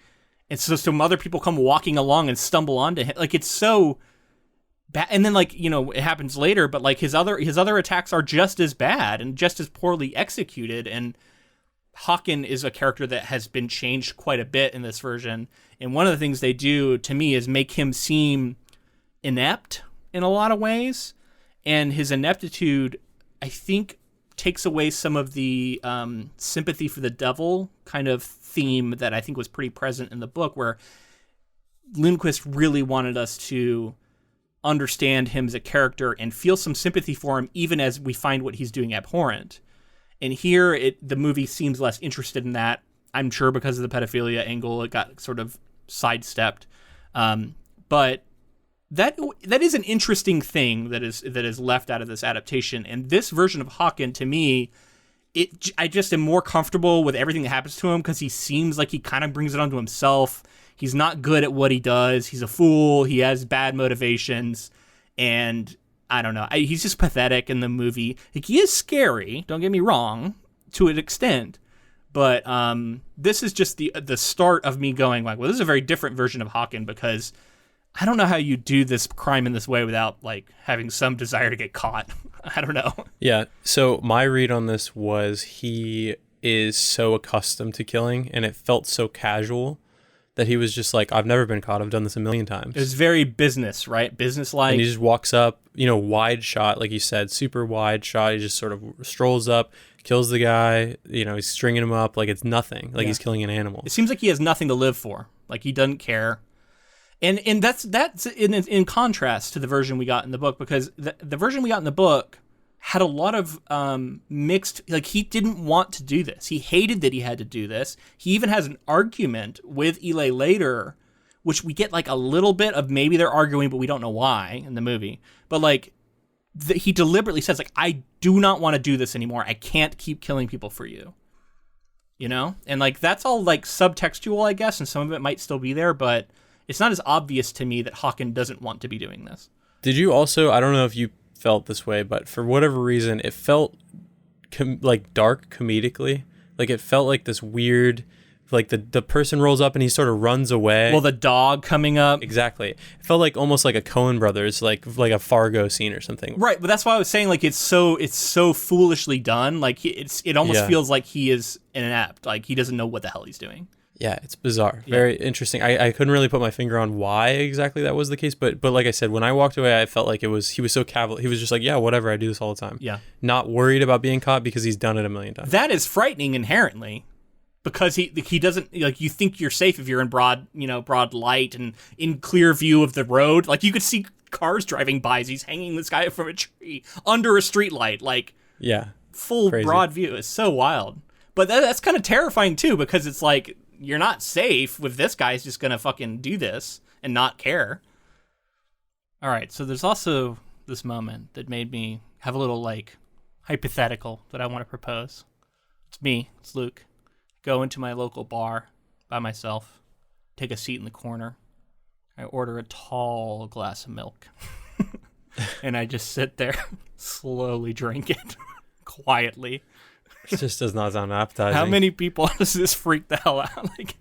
And so some other people come walking along and stumble onto him. Like, it's so bad. And then, like, it happens later, but like his other attacks are just as bad and just as poorly executed. And Hawken is a character that has been changed quite a bit in this version. And one of the things they do to me is make him seem inept in a lot of ways. And his ineptitude, I think, takes away some of the sympathy for the devil kind of theme that I think was pretty present in the book, where Lindvist really wanted us to understand him as a character and feel some sympathy for him, even as we find what he's doing abhorrent. And here, the movie seems less interested in that. I'm sure because of the pedophilia angle, it got sort of sidestepped. But that is an interesting thing that is left out of this adaptation. And this version of Hawken, to me, I just am more comfortable with everything that happens to him because he seems like he kind of brings it onto himself. He's not good at what he does. He's a fool. He has bad motivations. And I don't know. He's just pathetic in the movie. Like, he is scary, don't get me wrong, to an extent. But this is just the start of me going like, well, this is a very different version of Hawken, because I don't know how you do this crime in this way without like having some desire to get caught. I don't know. Yeah. So my read on this was he is so accustomed to killing, and it felt so casual that he was just like, I've never been caught. I've done this a million times. It was very business, right? Business-like. And he just walks up, wide shot, like you said, super wide shot. He just sort of strolls up, kills the guy. He's stringing him up like it's nothing, like he's killing an animal. It seems like he has nothing to live for. Like, he doesn't care. And that's in contrast to the version we got in the book, because the version we got in the book had a lot of mixed, like, he didn't want to do this. He hated that he had to do this. He even has an argument with Eli later, which we get like a little bit of, maybe they're arguing, but we don't know why in the movie. But like, he deliberately says, like, I do not want to do this anymore. I can't keep killing people for you. And like, that's all like subtextual, I guess, and some of it might still be there, but it's not as obvious to me that Hawken doesn't want to be doing this. Did you also, I don't know if you felt this way, but for whatever reason, it felt like dark comedically. Like, it felt like this weird, like the person rolls up and he sort of runs away. Well, the dog coming up. Exactly. It felt like almost like a Coen Brothers, like a Fargo scene or something. Right, but that's why I was saying, like, it's so foolishly done. Like, it almost feels like he is inept. Like, he doesn't know what the hell he's doing. Yeah, it's bizarre. Very interesting. I couldn't really put my finger on why exactly that was the case, but like I said, when I walked away, I felt like he was so cavalier. He was just like, yeah, whatever, I do this all the time. Yeah. Not worried about being caught because he's done it a million times. That is frightening inherently, because he doesn't, like, you think you're safe if you're in broad light and in clear view of the road. Like, you could see cars driving by as he's hanging this guy from a tree under a street light, like, full crazy. Broad view. It's so wild. But that's kind of terrifying too, because it's like, you're not safe if this guy's just going to fucking do this and not care. All right, so there's also this moment that made me have a little, like, hypothetical that I want to propose. It's me, it's Luke. Go into my local bar by myself, take a seat in the corner. I order a tall glass of milk. And I just sit there, slowly drink it, quietly. It just does not sound appetizing. How many people does this freak the hell out? Like,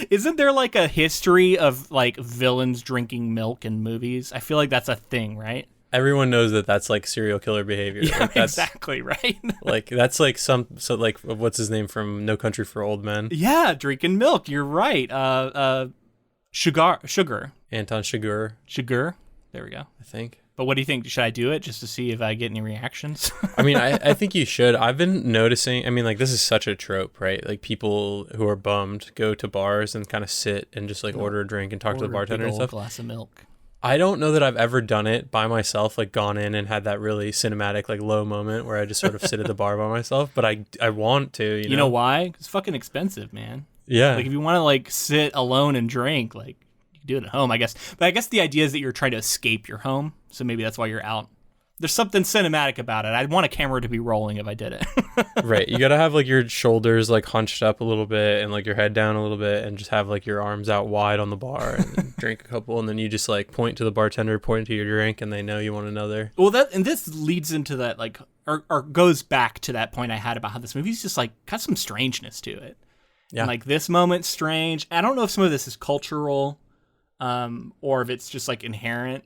isn't there like a history of like villains drinking milk in movies? I feel like that's a thing, right? everyone knows that that's like serial killer behavior. Yeah, like, that's, exactly, right? Like that's like like what's his name from No Country for Old Men? Yeah, drinking milk. You're right. Sugar. Anton Chigurh. Chigurh. There we go. I think. But what do you think? Should I do it just to see if I get any reactions? I mean, I think you should. I've been noticing, I mean, like, this is such a trope, right? Like, people who are bummed go to bars and kind of sit and just, like, order a drink and talk to the bartender and stuff. Glass of milk. I don't know that I've ever done it by myself, like, gone in and had that really cinematic, like, low moment where I just sort of sit at the bar by myself. But I want to, you know why? It's fucking expensive, man. Yeah. Like, if you want to, like, sit alone and drink, like, do it at home, I guess. But I guess the idea is that you're trying to escape your home, so maybe that's why you're out. There's something cinematic about it. I'd want a camera to be rolling if I did it. Right. You gotta have like your shoulders like hunched up a little bit and like your head down a little bit and just have like your arms out wide on the bar and then drink a couple, and then you just like point to the bartender, point to your drink, and they know you want another. Well, this leads into that, like, or goes back to that point I had about how this movie's just like got some strangeness to it. Yeah. And like this moment's strange. I don't know if some of this is cultural. Or if it's just like inherent.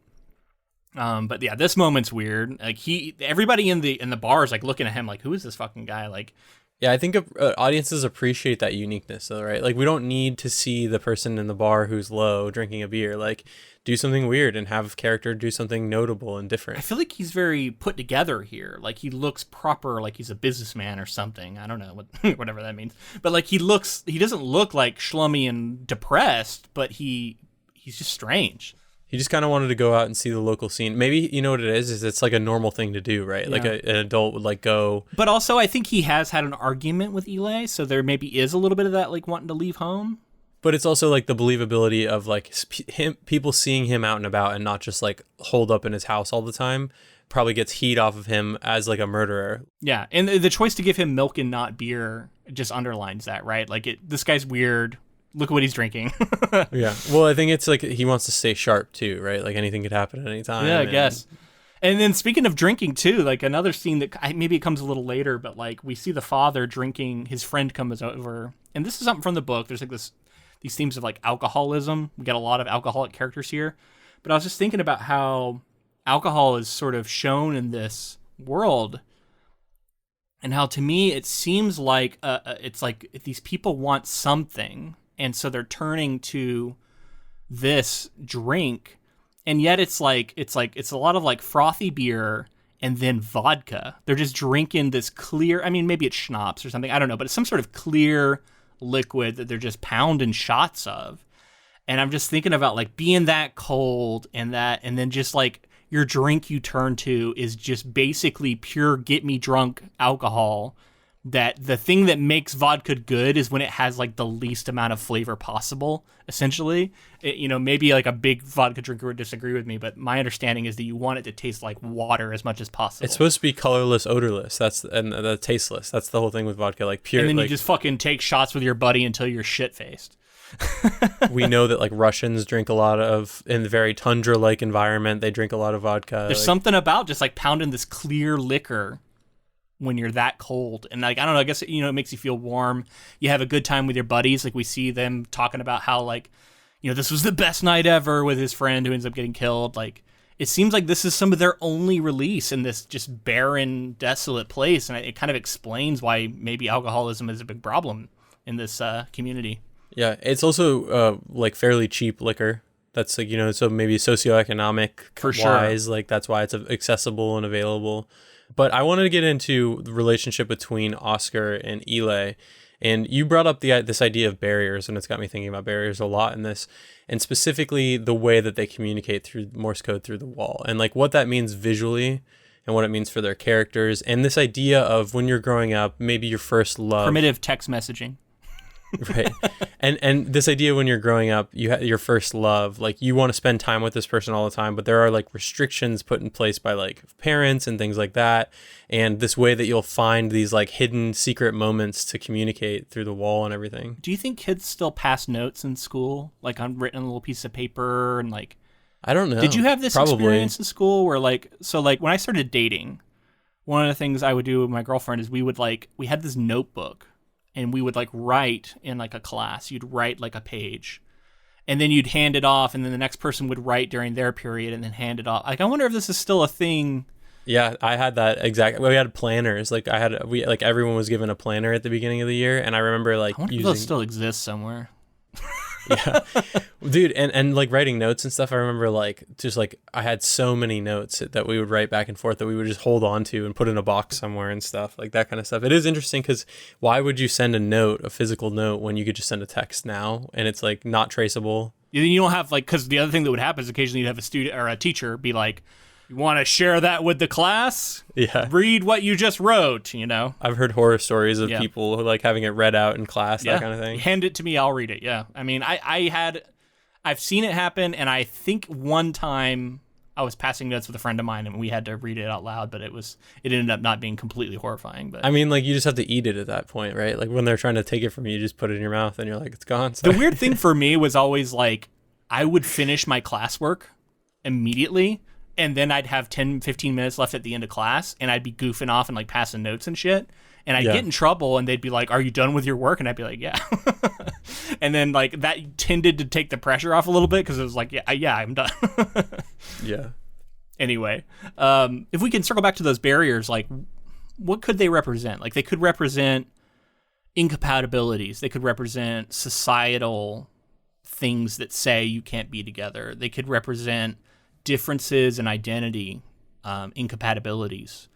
But yeah, this moment's weird. Like everybody in the bar is like looking at him like, who is this fucking guy? Like, yeah, I think audiences appreciate that uniqueness though, right? Like, we don't need to see the person in the bar who's low drinking a beer. Like, do something weird and have character do something notable and different. I feel like he's very put together here. Like, he looks proper, like he's a businessman or something. I don't know whatever that means. But like he doesn't look like schlummy and depressed, but he's just strange. He just kind of wanted to go out and see the local scene. Maybe, you know what it is it's like a normal thing to do, right? Yeah. Like an adult would like go. But also I think he has had an argument with Eli, so there maybe is a little bit of that, like wanting to leave home. But it's also like the believability of like people seeing him out and about and not just like holed up in his house all the time probably gets heat off of him as like a murderer. Yeah, and the choice to give him milk and not beer just underlines that, right? Like this guy's weird. Look at what he's drinking. Yeah. Well, I think it's like he wants to stay sharp too, right? Like anything could happen at any time. Yeah, I guess. And then speaking of drinking too, like another scene that maybe it comes a little later, but like we see the father drinking, his friend comes over, and this is something from the book. There's like these themes of like alcoholism. We get a lot of alcoholic characters here. But I was just thinking about how alcohol is sort of shown in this world, and how to me it seems like it's like if these people want something, and so they're turning to this drink, and yet it's a lot of like frothy beer and then vodka. They're just drinking this clear, I mean, maybe it's schnapps or something, I don't know, but it's some sort of clear liquid that they're just pounding shots of. And I'm just thinking about like being that cold and then just like your drink you turn to is just basically pure get me drunk alcohol. That the thing that makes vodka good is when it has like the least amount of flavor possible, essentially. Maybe like a big vodka drinker would disagree with me, but my understanding is that you want it to taste like water as much as possible. It's supposed to be colorless, odorless. And tasteless. That's the whole thing with vodka, like pure. And then like, you just fucking take shots with your buddy until you're shit-faced. We know that like Russians drink a lot of, in the very tundra-like environment, they drink a lot of vodka. There's something about just like pounding this clear liquor when you're that cold, and like I don't know, I guess it makes you feel warm. You have a good time with your buddies. Like we see them talking about how like this was the best night ever with his friend who ends up getting killed. Like it seems like this is some of their only release in this just barren, desolate place, and it kind of explains why maybe alcoholism is a big problem in this community. Yeah, it's also like fairly cheap liquor. That's like so maybe socioeconomic for wise, sure. Like that's why it's accessible and available. But I wanted to get into the relationship between Oscar and Eli. And you brought up this idea of barriers, and it's got me thinking about barriers a lot in this, and specifically the way that they communicate through Morse code through the wall, and like what that means visually and what it means for their characters, and this idea of when you're growing up, maybe your first love. Primitive text messaging. Right. And this idea when you're growing up, you have your first love, like you want to spend time with this person all the time, but there are like restrictions put in place by like parents and things like that. And this way that you'll find these like hidden secret moments to communicate through the wall and everything. Do you think kids still pass notes in school, like on written on a little piece of paper and like, I don't know. Did you have this Probably. Experience in school where like when I started dating, one of the things I would do with my girlfriend is we had this notebook. And we would like write in like a class. You'd write like a page. and then you'd hand it off, and then the next person would write during their period and then hand it off. Like, I wonder if this is still a thing. Yeah, I had that exactly. We had planners. Like everyone was given a planner at the beginning of the year, and I remember like I wonder if those still exist somewhere. Yeah, dude, and like writing notes and stuff. I remember like just like I had so many notes that we would write back and forth that we would just hold on to and put in a box somewhere and stuff, like that kind of stuff. It is interesting because why would you send a physical note, when you could just send a text now and it's like not traceable? You don't have like, because the other thing that would happen is occasionally you'd have a student or a teacher be like, "You want to share that with the class? Yeah. Read what you just wrote," I've heard horror stories of people who like having it read out in class, that kind of thing. Hand it to me, I'll read it. Yeah. I mean, I've seen it happen, and I think one time I was passing notes with a friend of mine and we had to read it out loud, but it ended up not being completely horrifying. But I mean, like, you just have to eat it at that point, right? Like when they're trying to take it from you, you just put it in your mouth and you're like, it's gone. Sorry. The weird thing for me was always like, I would finish my classwork immediately, and then I'd have 10, 15 minutes left at the end of class, and I'd be goofing off and like passing notes and shit. And I'd get in trouble, and they'd be like, "Are you done with your work?" And I'd be like, "Yeah." And then like that tended to take the pressure off a little bit, because it was like, yeah, I'm done. Yeah. Anyway, if we can circle back to those barriers, like what could they represent? Like they could represent incompatibilities. They could represent societal things that say you can't be together. They could represent differences in identity, incompatibilities.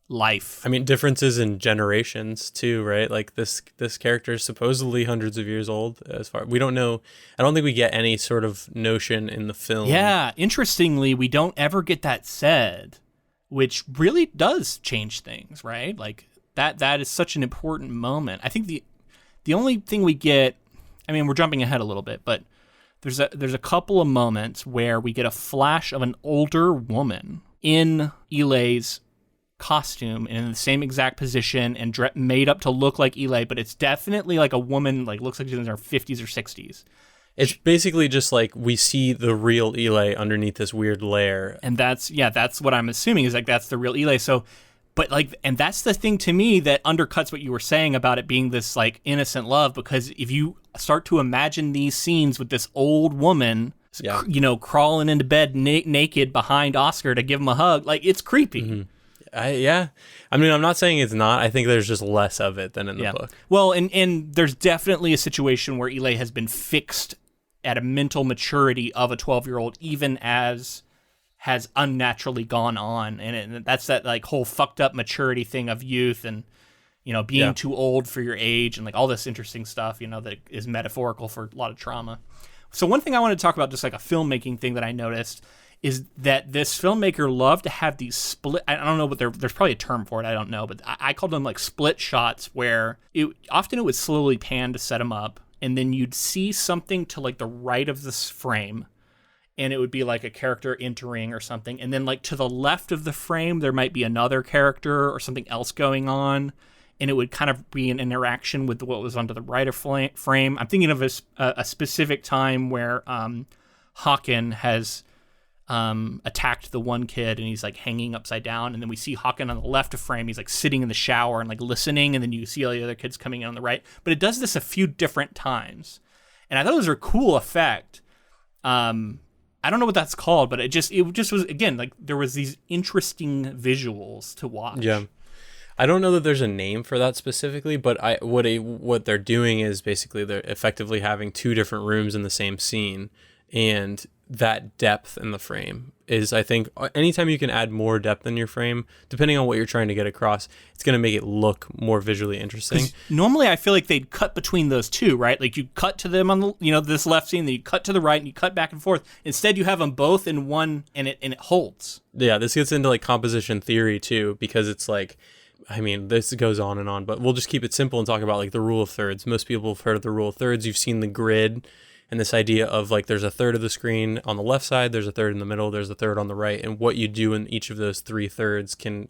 Life. I mean, differences in generations too, right? Like this character is supposedly hundreds of years old. We don't know. I don't think we get any sort of notion in the film. Yeah, interestingly, we don't ever get that said, which really does change things, right? Like that is such an important moment. I think the only thing we get, I mean, we're jumping ahead a little bit, but there's a couple of moments where we get a flash of an older woman in Eli's costume and in the same exact position and made up to look like Eli, but it's definitely like a woman, like looks like she's in her 50s or 60s. It's basically just like we see the real Eli underneath this weird layer. And that's what I'm assuming is like that's the real Eli. So, but like, and that's the thing to me that undercuts what you were saying about it being this like innocent love, because if you start to imagine these scenes with this old woman, crawling into bed naked behind Oscar to give him a hug, like it's creepy. Mm-hmm. I mean, I'm not saying it's not. I think there's just less of it than in the book. Well, and there's definitely a situation where Eli has been fixed at a mental maturity of a 12-year-old, even as has unnaturally gone on. And that's that like whole fucked up maturity thing of youth and, being too old for your age and like all this interesting stuff, that is metaphorical for a lot of trauma. So one thing I want to talk about, just like a filmmaking thing that I noticed, is that this filmmaker loved to have these split, I don't know, but there's probably a term for it, I don't know, but I called them like split shots, where it would slowly pan to set them up, and then you'd see something to like the right of this frame, and it would be like a character entering or something, and then like to the left of the frame, there might be another character or something else going on, and it would kind of be an interaction with what was onto the right of frame. I'm thinking of a specific time where Hawken has attacked the one kid and he's like hanging upside down, and then we see Hawken on the left of frame, he's like sitting in the shower and like listening, and then you see all the other kids coming in on the right, but it does this a few different times, and I thought it was a cool effect. I don't know what that's called, but it just was, again, like there was these interesting visuals to watch. Yeah, I don't know that there's a name for that specifically, but what they're doing is basically they're effectively having two different rooms in the same scene, and that depth in the frame is, I think, anytime you can add more depth in your frame, depending on what you're trying to get across, it's going to make it look more visually interesting. Normally, I feel like they'd cut between those two, right? Like you cut to them on the, this left scene, then you cut to the right, and you cut back and forth. Instead, you have them both in one, and it holds. Yeah, this gets into like composition theory too, because it's like, I mean, this goes on, but we'll just keep it simple and talk about like the rule of thirds. Most people have heard of the rule of thirds. You've seen the grid. And this idea of like there's a third of the screen on the left side, there's a third in the middle, there's a third on the right, and what you do in each of those three thirds can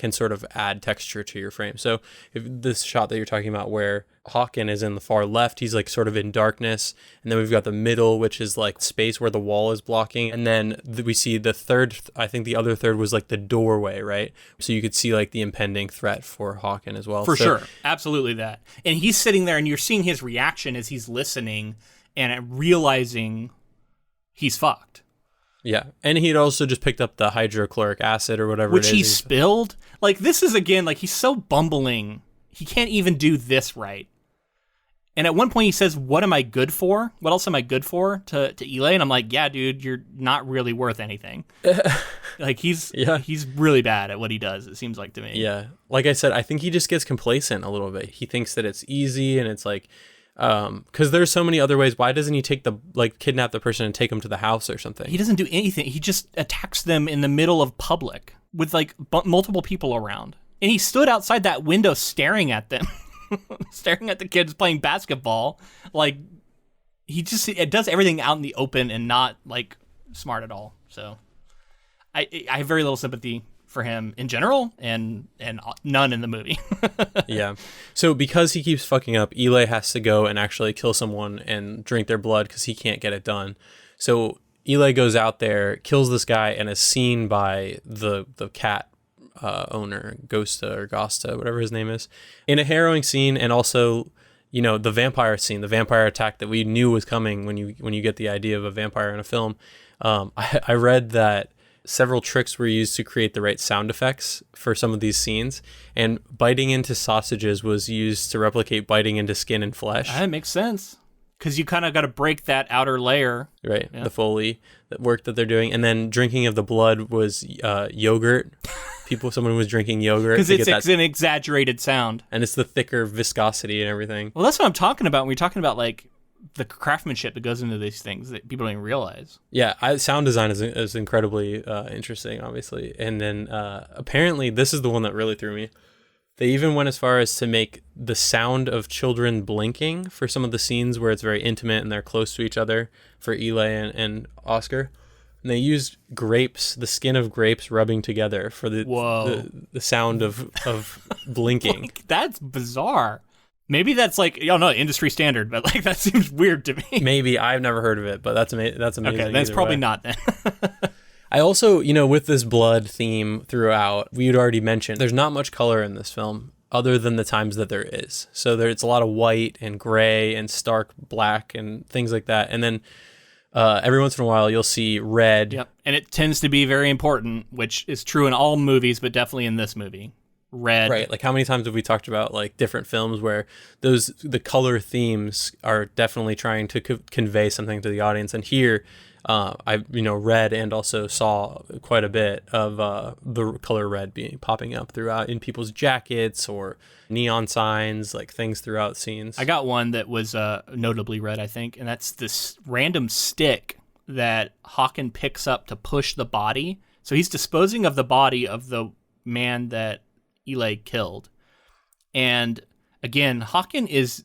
sort of add texture to your frame. So if this shot that you're talking about where Hawken is in the far left, he's like sort of in darkness, and then we've got the middle, which is like space where the wall is blocking, and then we see the third, I think the other third was like the doorway, right? So you could see like the impending threat for Hawken as well. For sure, absolutely that. And he's sitting there, and you're seeing his reaction as he's listening. and realizing he's fucked. Yeah, and he'd also just picked up the hydrochloric acid or whatever which it is. He spilled. Like, this is, again, like, he's so bumbling. He can't even do this right. And at one point he says, what am I good for? What else am I good for to Eli? And I'm like, yeah, dude, you're not really worth anything. Like, he's really bad at what he does, it seems like to me. Yeah. Like I said, I think he just gets complacent a little bit. He thinks that it's easy, and it's like, because there's so many other ways. Why doesn't he kidnap the person and take them to the house or something? He doesn't do anything. He just attacks them in the middle of public with like multiple people around. And he stood outside that window staring at them, staring at the kids playing basketball. Like, it does everything out in the open and not like smart at all. So I have very little sympathy for him in general, and none in the movie. Yeah. So because he keeps fucking up, Eli has to go and actually kill someone and drink their blood because he can't get it done. So Eli goes out there, kills this guy, and is seen by the cat owner, Gosta, whatever his name is, in a harrowing scene. And also, you know, the vampire scene, the vampire attack that we knew was coming when you get the idea of a vampire in a film. I read that several tricks were used to create the right sound effects for some of these scenes, and biting into sausages was used to replicate biting into skin and flesh. That makes sense, because you kind of got to break that outer layer. Right, yeah. The Foley work that they're doing. And then drinking of the blood was yogurt. Someone was drinking yogurt. Because it's an exaggerated sound. And it's the thicker viscosity and everything. Well, that's what I'm talking about when we're talking about, like, the craftsmanship that goes into these things that people don't even realize. Yeah, sound design is incredibly interesting, obviously. And then apparently this is the one that really threw me. They even went as far as to make the sound of children blinking for some of the scenes where it's very intimate and they're close to each other for Eli and Oscar. And they used grapes, the skin of grapes rubbing together for the sound of blinking. Like, that's bizarre. Maybe that's like, industry standard, but like that seems weird to me. Maybe. I've never heard of it, but that's amazing. Okay, that's probably not then. I also, with this blood theme throughout, we had already mentioned, there's not much color in this film other than the times that there is. So it's a lot of white and gray and stark black and things like that. And then every once in a while you'll see red. Yep. And it tends to be very important, which is true in all movies, but definitely in this movie. Red. Right. Like, how many times have we talked about like different films where the color themes are definitely trying to convey something to the audience? And here, I read and also saw quite a bit of the color red popping up throughout in people's jackets or neon signs, like things throughout scenes. I got one that was notably red, I think, and that's this random stick that Hawken picks up to push the body. So he's disposing of the body of the man that Eli killed. And again, Hawken is,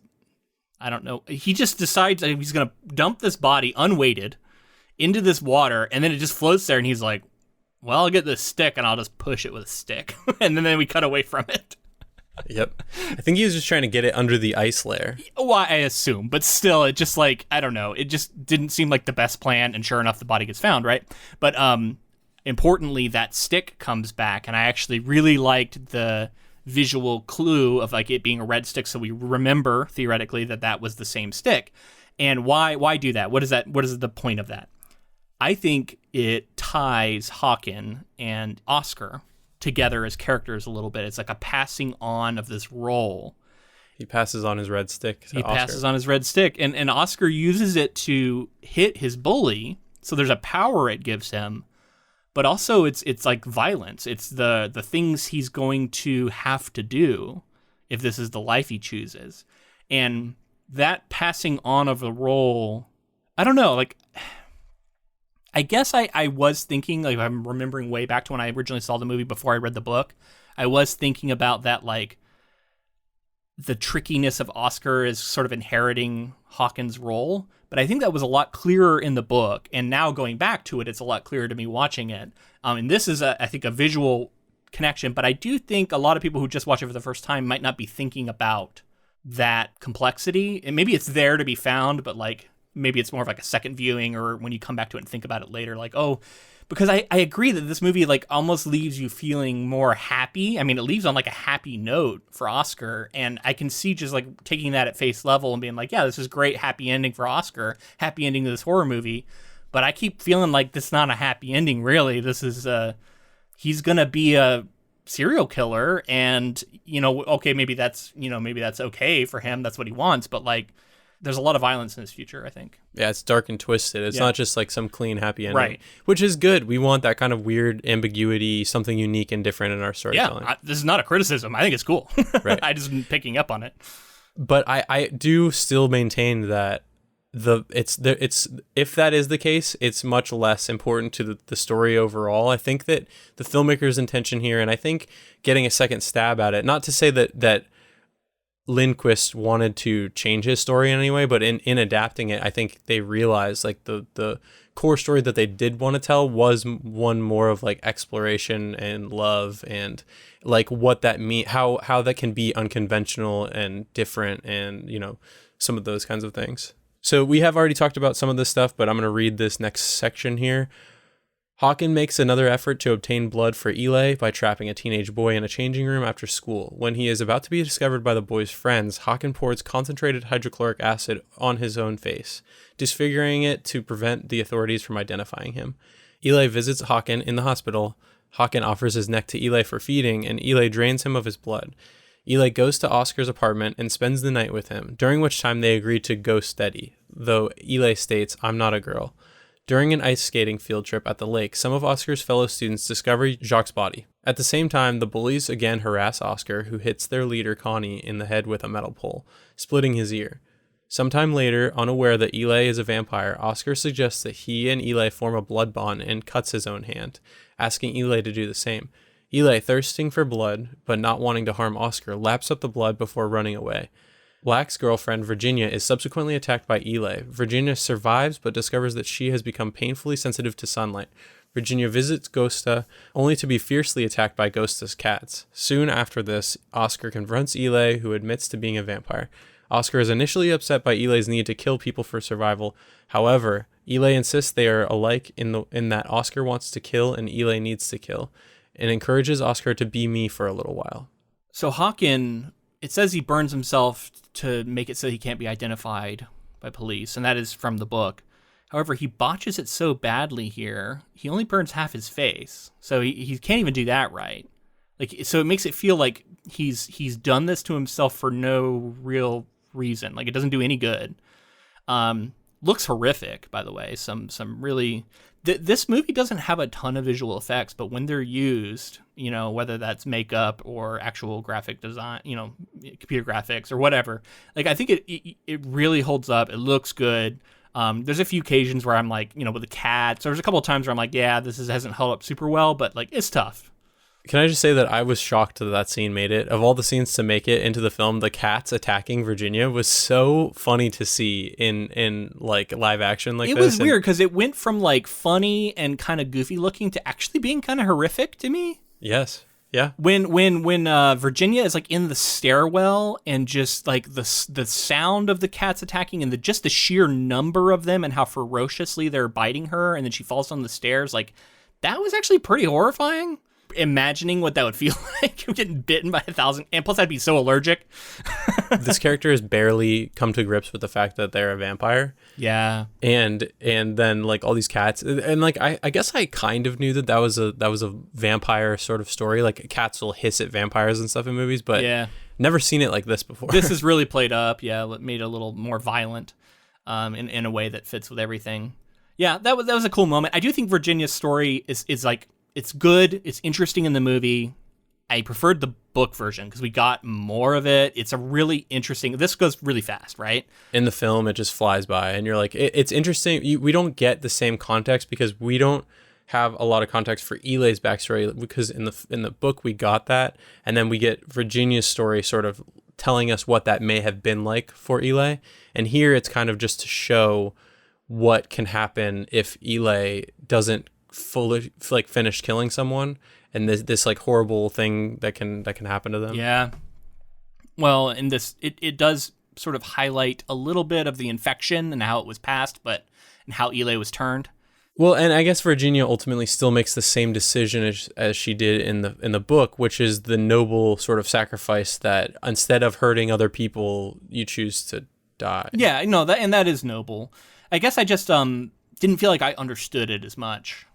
I don't know, he just decides that he's going to dump this body unweighted into this water, and then it just floats there, and he's like, well, I'll get this stick and I'll just push it with a stick. And then we cut away from it. Yep. I think he was just trying to get it under the ice layer. Well, I assume, but still, it just like, I don't know, it just didn't seem like the best plan, and sure enough, the body gets found, right? But importantly, that stick comes back, and I actually really liked the visual clue of like it being a red stick, so we remember theoretically that was the same stick. And why do that? What is the point of that? I think it ties Hawken and Oscar together as characters a little bit. It's like a passing on of this role. He passes on his red stick to Oscar. Passes on his red stick, and Oscar uses it to hit his bully, so there's a power it gives him. But also it's like violence. It's the things he's going to have to do if this is the life he chooses. And that passing on of the role, I don't know, like, I guess I was thinking, like, I'm remembering way back to when I originally saw the movie before I read the book, I was thinking about that, like, the trickiness of Oscar is sort of inheriting Hawken's role. But I think that was a lot clearer in the book, and now going back to it, it's a lot clearer to me watching it. And this is, I think, a visual connection, but I do think a lot of people who just watch it for the first time might not be thinking about that complexity. And maybe it's there to be found, but like maybe it's more of like a second viewing, or when you come back to it and think about it later, like, oh, because I agree that this movie like almost leaves you feeling more happy. I mean, it leaves on like a happy note for Oscar, and I can see just like taking that at face level and being like, yeah, this is great, happy ending for Oscar, happy ending to this horror movie. But I keep feeling like this is not a happy ending, really. This is he's gonna be a serial killer, and okay, maybe that's okay for him, that's what he wants, but like there's a lot of violence in his future, I think. Yeah, it's dark and twisted. It's not just like some clean happy ending, right? Which is good. We want that kind of weird ambiguity, something unique and different in our storytelling. This is not a criticism. I think it's cool. Right. I just been picking up on it. But I do still maintain that it's if that is the case, it's much less important to the story overall. I think that the filmmaker's intention here, and I think getting a second stab at it, not to say that Lindvist wanted to change his story in any way, but in adapting it, I think they realized like the core story that they did want to tell was one more of like exploration and love and like what that mean, how that can be unconventional and different, and some of those kinds of things. So we have already talked about some of this stuff, but I'm going to read this next section here. Hawken makes another effort to obtain blood for Eli by trapping a teenage boy in a changing room after school. When he is about to be discovered by the boy's friends, Hawken pours concentrated hydrochloric acid on his own face, disfiguring it to prevent the authorities from identifying him. Eli visits Hawken in the hospital. Hawken offers his neck to Eli for feeding, and Eli drains him of his blood. Eli goes to Oscar's apartment and spends the night with him, during which time they agree to go steady, though Eli states, "I'm not a girl." During an ice skating field trip at the lake, some of Oscar's fellow students discover Jacques' body. At the same time, the bullies again harass Oscar, who hits their leader Connie in the head with a metal pole, splitting his ear. Sometime later, unaware that Eli is a vampire, Oscar suggests that he and Eli form a blood bond and cuts his own hand, asking Eli to do the same. Eli, thirsting for blood, but not wanting to harm Oscar, laps up the blood before running away. Black's girlfriend, Virginia, is subsequently attacked by Eli. Virginia survives, but discovers that she has become painfully sensitive to sunlight. Virginia visits Gosta, only to be fiercely attacked by Gosta's cats. Soon after this, Oscar confronts Eli, who admits to being a vampire. Oscar is initially upset by Eli's need to kill people for survival. However, Eli insists they are alike in that Oscar wants to kill and Eli needs to kill, and encourages Oscar to be me for a little while. So Hawken, it says he burns himself to make it so he can't be identified by police, and that is from the book. However, he botches it so badly here, he only burns half his face. So he can't even do that right. So it makes it feel like he's done this to himself for no real reason. Like, it doesn't do any good. Looks horrific, by the way. Some really... This movie doesn't have a ton of visual effects, but when they're used, whether that's makeup or actual graphic design, computer graphics or whatever, like, I think it really holds up. It looks good. There's a few occasions where I'm like, with the cats, there's a couple of times where I'm like, yeah, this hasn't held up super well, but like, it's tough. Can I just say that I was shocked that scene made it? Of all the scenes to make it into the film, the cats attacking Virginia was so funny to see in like live action like this. It was weird because it went from like funny and kind of goofy looking to actually being kind of horrific to me. Yes. Yeah. When Virginia is like in the stairwell and just like the sound of the cats attacking and just the sheer number of them and how ferociously they're biting her, and then she falls on the stairs, like, that was actually pretty horrifying. Imagining what that would feel like, getting bitten by 1,000, and plus I'd be so allergic. This character has barely come to grips with the fact that they're a vampire. Yeah. And then like all these cats, and like I guess I kind of knew that was a vampire sort of story. Like, cats will hiss at vampires and stuff in movies, but yeah, never seen it like this before. This is really played up. Yeah, made it a little more violent, in a way that fits with everything. Yeah, that was a cool moment. I do think Virginia's story is like, it's good. It's interesting in the movie. I preferred the book version because we got more of it. It's a really interesting... This goes really fast, right? In the film, it just flies by, and you're like, it's interesting. We don't get the same context because we don't have a lot of context for Eli's backstory, because in the book we got that, and then we get Virginia's story sort of telling us what that may have been like for Eli. And here it's kind of just to show what can happen if Eli doesn't fully like finish killing someone, and this like horrible thing that can happen to them. Yeah. Well, in this, it does sort of highlight a little bit of the infection and how it was passed, and how Eli was turned. Well, and I guess Virginia ultimately still makes the same decision as she did in the book, which is the noble sort of sacrifice that instead of hurting other people, you choose to die. Yeah, no, that is noble. I guess I just didn't feel like I understood it as much.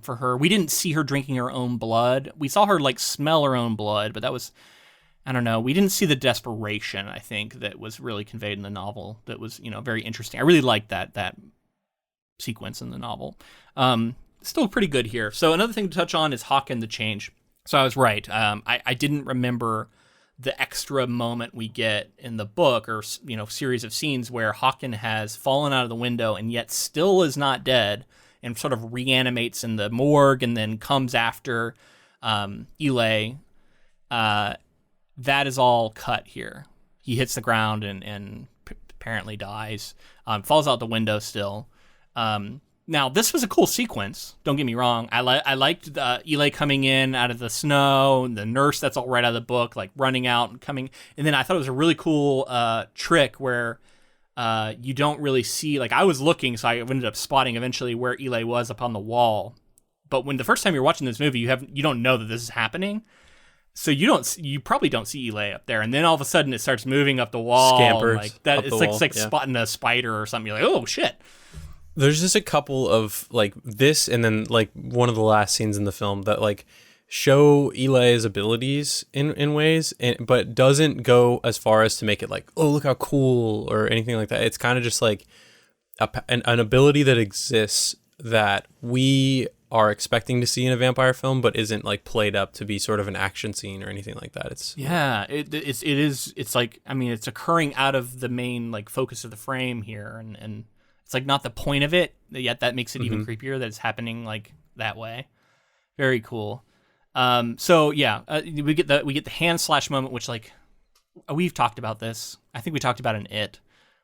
For her, we didn't see her drinking her own blood. We saw her like smell her own blood, but that was, I don't know. We didn't see the desperation, I think, that was really conveyed in the novel. That was, very interesting. I really liked that sequence in the novel. Still pretty good here. So another thing to touch on is Hawk and the Change. So I was right. I didn't remember the extra moment we get in the book, or series of scenes where Hawken has fallen out of the window and yet still is not dead, and sort of reanimates in the morgue and then comes after Eli. That is all cut here. He hits the ground and apparently dies. Falls out the window still. Now, this was a cool sequence. Don't get me wrong. I liked Eli coming in out of the snow, and the nurse that's all right out of the book, like running out and coming. And then I thought it was a really cool trick where you don't really see, like I was looking, so I ended up spotting eventually where Eli was up on the wall. But when the first time you're watching this movie, you don't know that this is happening. So you probably don't see Eli up there, and then all of a sudden it starts moving up the wall. Scampers like that. It's like yeah. spotting a spider or something. You're like, oh shit. There's just a couple of like this, and then like one of the last scenes in the film that like show Eli's abilities in ways, but doesn't go as far as to make it like, oh, look how cool or anything like that. It's kind of just like an ability that exists that we are expecting to see in a vampire film, but isn't like played up to be sort of an action scene or anything like that. It's like, I mean, it's occurring out of the main like focus of the frame here, and it's like not the point of it, yet that makes it even creepier that it's happening like that way. Very cool. So yeah, we get the hand slash moment, which like we've talked about this. I think we talked about it in It.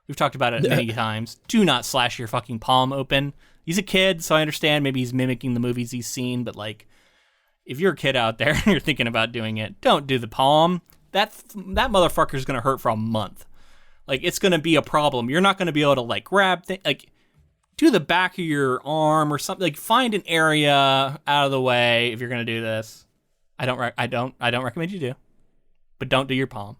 We've talked about it many times. Do not slash your fucking palm open. He's a kid, so I understand maybe he's mimicking the movies he's seen, but like, if you're a kid out there and you're thinking about doing it, don't do the palm. That motherfucker's gonna hurt for a month. Like, it's gonna be a problem. You're not gonna be able to like grab things. Like, do the back of your arm or something. Like, find an area out of the way if you're gonna do this. I don't recommend you do, but don't do your palm.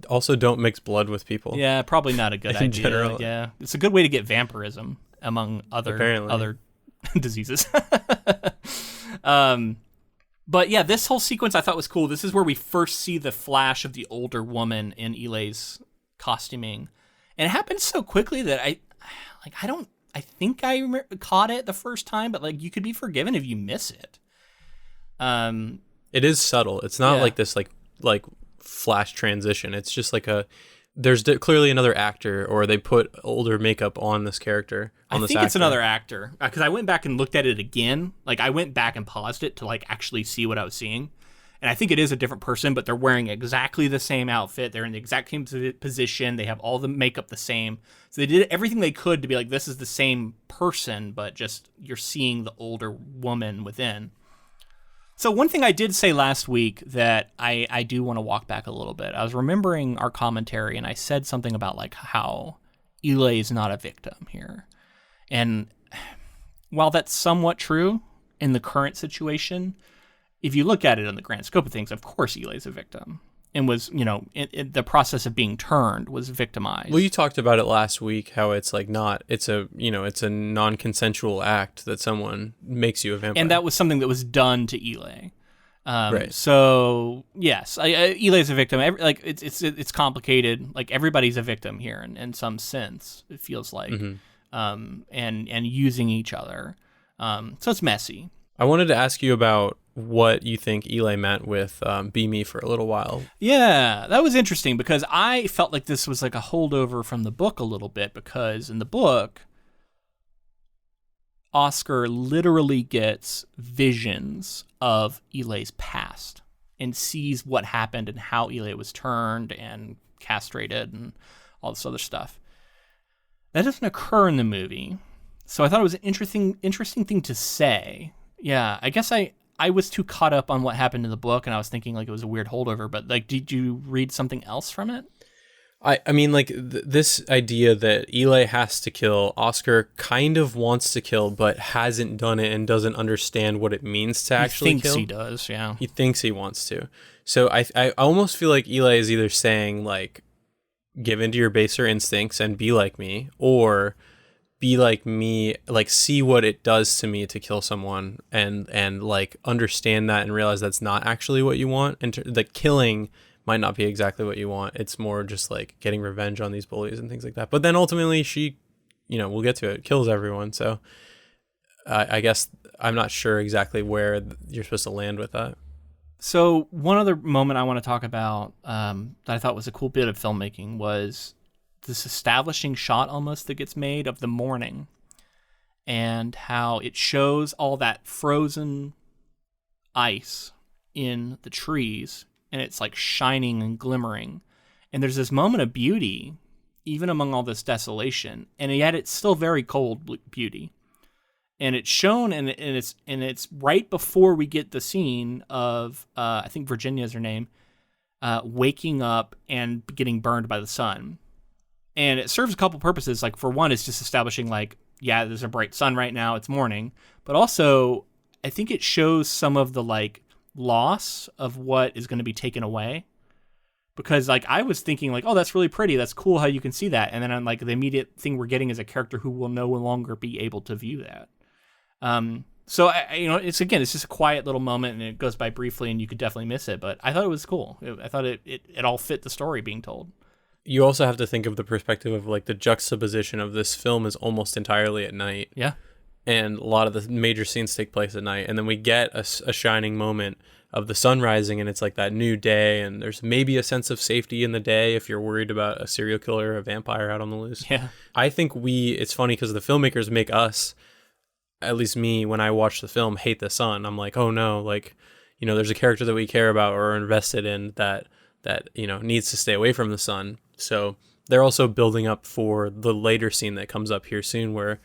Also, don't mix blood with people. Yeah, probably not a good idea. General. Yeah, it's a good way to get vampirism among other diseases. But yeah, this whole sequence I thought was cool. This is where we first see the flash of the older woman in Eli's costuming, and it happens so quickly that I think I caught it the first time, but like you could be forgiven if you miss it. It is subtle. It's not like this like flash transition. It's just like there's clearly another actor, or they put older makeup on this character. I think it's another actor, because I went back and looked at it again. Like, I went back and paused it to like actually see what I was seeing, and I think it is a different person, but they're wearing exactly the same outfit. They're in the exact same position. They have all the makeup the same. So they did everything they could to be like, this is the same person, but just you're seeing the older woman within. So one thing I did say last week that I do want to walk back a little bit. I was remembering our commentary, and I said something about like how Eli is not a victim here. And while that's somewhat true in the current situation, if you look at it in the grand scope of things, of course Eli is a victim and was, in the process of being turned, was victimized. Well, you talked about it last week, how it's like it's a non-consensual act that someone makes you a vampire. And that was something that was done to Eli. Right. So yes, Eli's a victim. It's complicated. Like, everybody's a victim here in some sense, it feels like, and using each other. So it's messy. I wanted to ask you about what you think Eli meant with "be me" for a little while. Yeah, that was interesting, because I felt like this was like a holdover from the book a little bit, because in the book, Oscar literally gets visions of Eli's past and sees what happened and how Eli was turned and castrated and all this other stuff. That doesn't occur in the movie, so I thought it was an interesting thing to say. Yeah, I guess I was too caught up on what happened in the book, and I was thinking like it was a weird holdover, but like, did you read something else from it? I mean, like, this idea that Eli has to kill, Oscar kind of wants to kill, but hasn't done it and doesn't understand what it means to actually kill. He thinks he does, yeah. He thinks he wants to. So I almost feel like Eli is either saying, like, give into your baser instincts and be like me, or be like me, like, see what it does to me to kill someone, and like, understand that and realize that's not actually what you want. And the killing might not be exactly what you want. It's more just like getting revenge on these bullies and things like that. But then ultimately she, we'll get to it, kills everyone. So I guess I'm not sure exactly where you're supposed to land with that. So one other moment I want to talk about that I thought was a cool bit of filmmaking was this establishing shot almost that gets made of the morning, and how it shows all that frozen ice in the trees, and it's like shining and glimmering. And there's this moment of beauty, even among all this desolation, and yet it's still very cold beauty. And it's shown, and it's right before we get the scene of, I think Virginia is her name, waking up and getting burned by the sun. And it serves a couple purposes. Like, for one, it's just establishing, like, yeah, there's a bright sun right now, it's morning. But also, I think it shows some of the, like, loss of what is going to be taken away. Because, like, I was thinking, like, oh, that's really pretty, that's cool how you can see that. And then I'm like, the immediate thing we're getting is a character who will no longer be able to view that. So it's just a quiet little moment, and it goes by briefly, and you could definitely miss it. But I thought it was cool. I thought it all fit the story being told. You also have to think of the perspective of, like, the juxtaposition of this film is almost entirely at night. Yeah. And a lot of the major scenes take place at night. And then we get a shining moment of the sun rising, and it's like that new day, and there's maybe a sense of safety in the day if you're worried about a serial killer or a vampire out on the loose. Yeah. I think it's funny because the filmmakers make us, at least me, when I watch the film, hate the sun. I'm like, oh no, like, there's a character that we care about or are invested in that needs to stay away from the sun. So they're also building up for the later scene that comes up here soon, where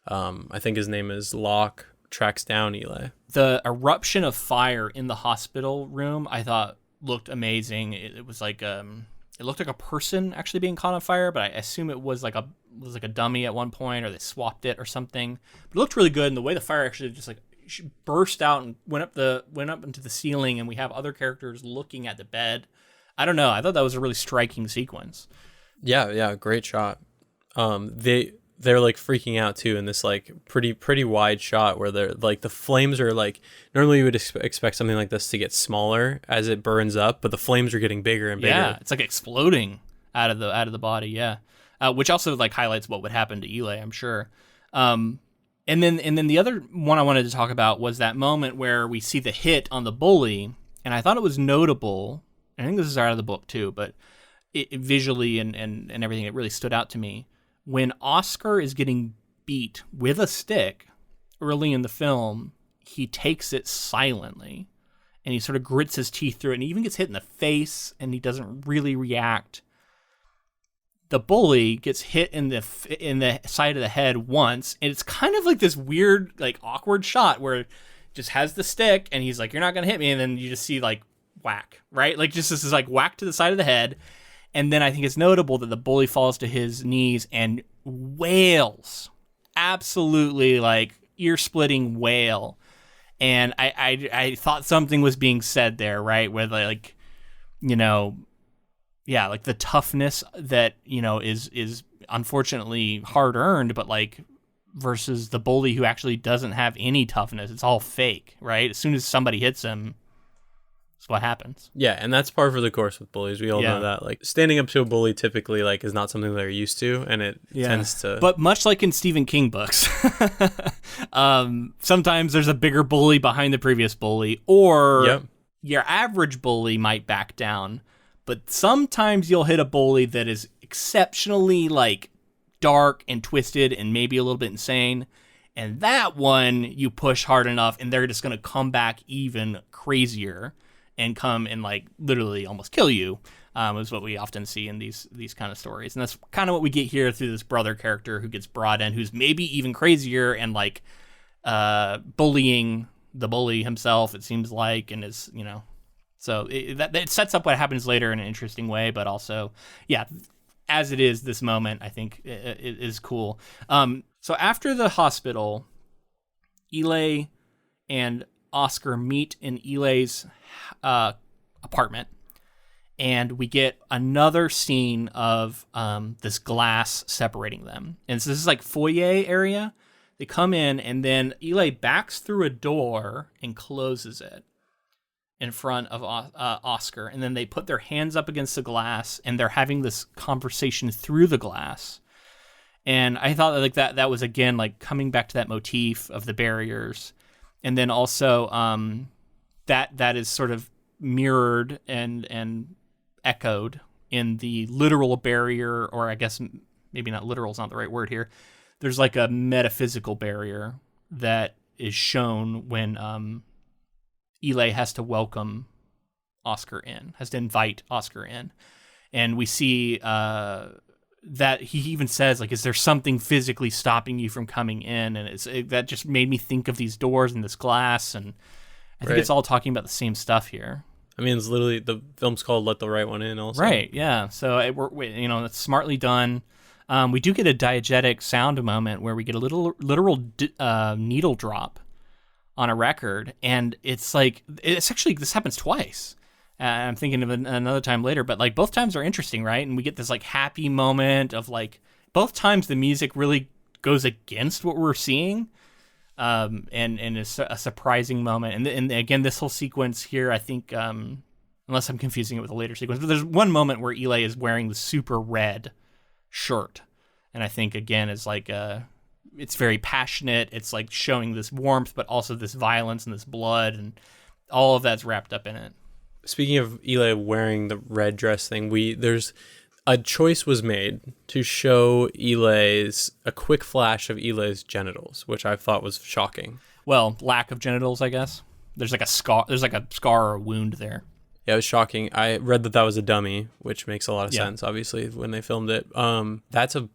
I think his name is Locke, tracks down Eli. The eruption of fire in the hospital room, I thought, looked amazing. It was like it looked like a person actually being caught on fire, but I assume it was like a dummy at one point, or they swapped it or something. But it looked really good, and the way the fire actually just like burst out and went up into the ceiling, and we have other characters looking at the bed. I don't know. I thought that was a really striking sequence. Yeah, great shot. They're like freaking out too in this like pretty wide shot where they're like the flames are like, normally you would expect something like this to get smaller as it burns up, but the flames are getting bigger and bigger. Yeah, it's like exploding out of the body. Yeah, which also like highlights what would happen to Eli, I'm sure. And then the other one I wanted to talk about was that moment where we see the hit on the bully, and I thought it was notable. I think this is out of the book too, but it visually and everything, it really stood out to me. When Oscar is getting beat with a stick early in the film, he takes it silently, and he sort of grits his teeth through it, and he even gets hit in the face, and he doesn't really react. The bully gets hit in the side of the head once, and it's kind of like this weird, like, awkward shot where it just has the stick, and he's like, you're not going to hit me, and then you just see, like, whack, right? Like, just this is like whack to the side of the head. And then I think it's notable that the bully falls to his knees and wails, absolutely like ear-splitting wail. And I thought something was being said there, right? Where like, like the toughness that, is unfortunately hard-earned, but like versus the bully who actually doesn't have any toughness. It's all fake, right? As soon as somebody hits him, that's what happens. Yeah, and that's par for the course with bullies. We all know that. Like, standing up to a bully typically like is not something they're used to, and it tends to. But much like in Stephen King books, sometimes there's a bigger bully behind the previous bully, or your average bully might back down. But sometimes you'll hit a bully that is exceptionally like dark and twisted and maybe a little bit insane. And that one you push hard enough, and they're just going to come back even crazier and come and like literally almost kill you, is what we often see in these kind of stories. And that's kind of what we get here through this brother character who gets brought in, who's maybe even crazier and like bullying the bully himself, it seems like, and is, so it sets up what happens later in an interesting way. But also, as it is this moment, I think it is cool. So after the hospital, Eli and Oscar meet in Eli's apartment, and we get another scene of this glass separating them. And so this is like foyer area. They come in, and then Eli backs through a door and closes it in front of Oscar. And then they put their hands up against the glass, and they're having this conversation through the glass. And I thought like that was, again, like coming back to that motif of the barriers. And then also that is sort of mirrored and echoed in the literal barrier, or I guess maybe not literal is not the right word here. There's like a metaphysical barrier that is shown when Eli has to welcome Oscar in, has to invite Oscar in. And we see that he even says, like, is there something physically stopping you from coming in? And that just made me think of these doors and this glass. And I think it's all talking about the same stuff here. I mean, it's literally, the film's called Let the Right One In also. Right, yeah. So, it's smartly done. We do get a diegetic sound moment where we get a literal needle drop on a record. And it's like, this happens twice. I'm thinking of another time later, but like both times are interesting, right? And we get this like happy moment of like, both times the music really goes against what we're seeing. And it's a surprising moment. And again, this whole sequence here, I think, unless I'm confusing it with a later sequence, but there's one moment where Eli is wearing the super red shirt. And I think, again, is like, it's very passionate. It's like showing this warmth, but also this violence and this blood, and all of that's wrapped up in it. Speaking of Eli wearing the red dress thing, there's a choice was made to show a quick flash of Eli's genitals, which I thought was shocking. Well, lack of genitals, I guess. There's like a scar or a wound there. Yeah, it was shocking. I read that was a dummy, which makes a lot of sense, obviously, when they filmed it. That's a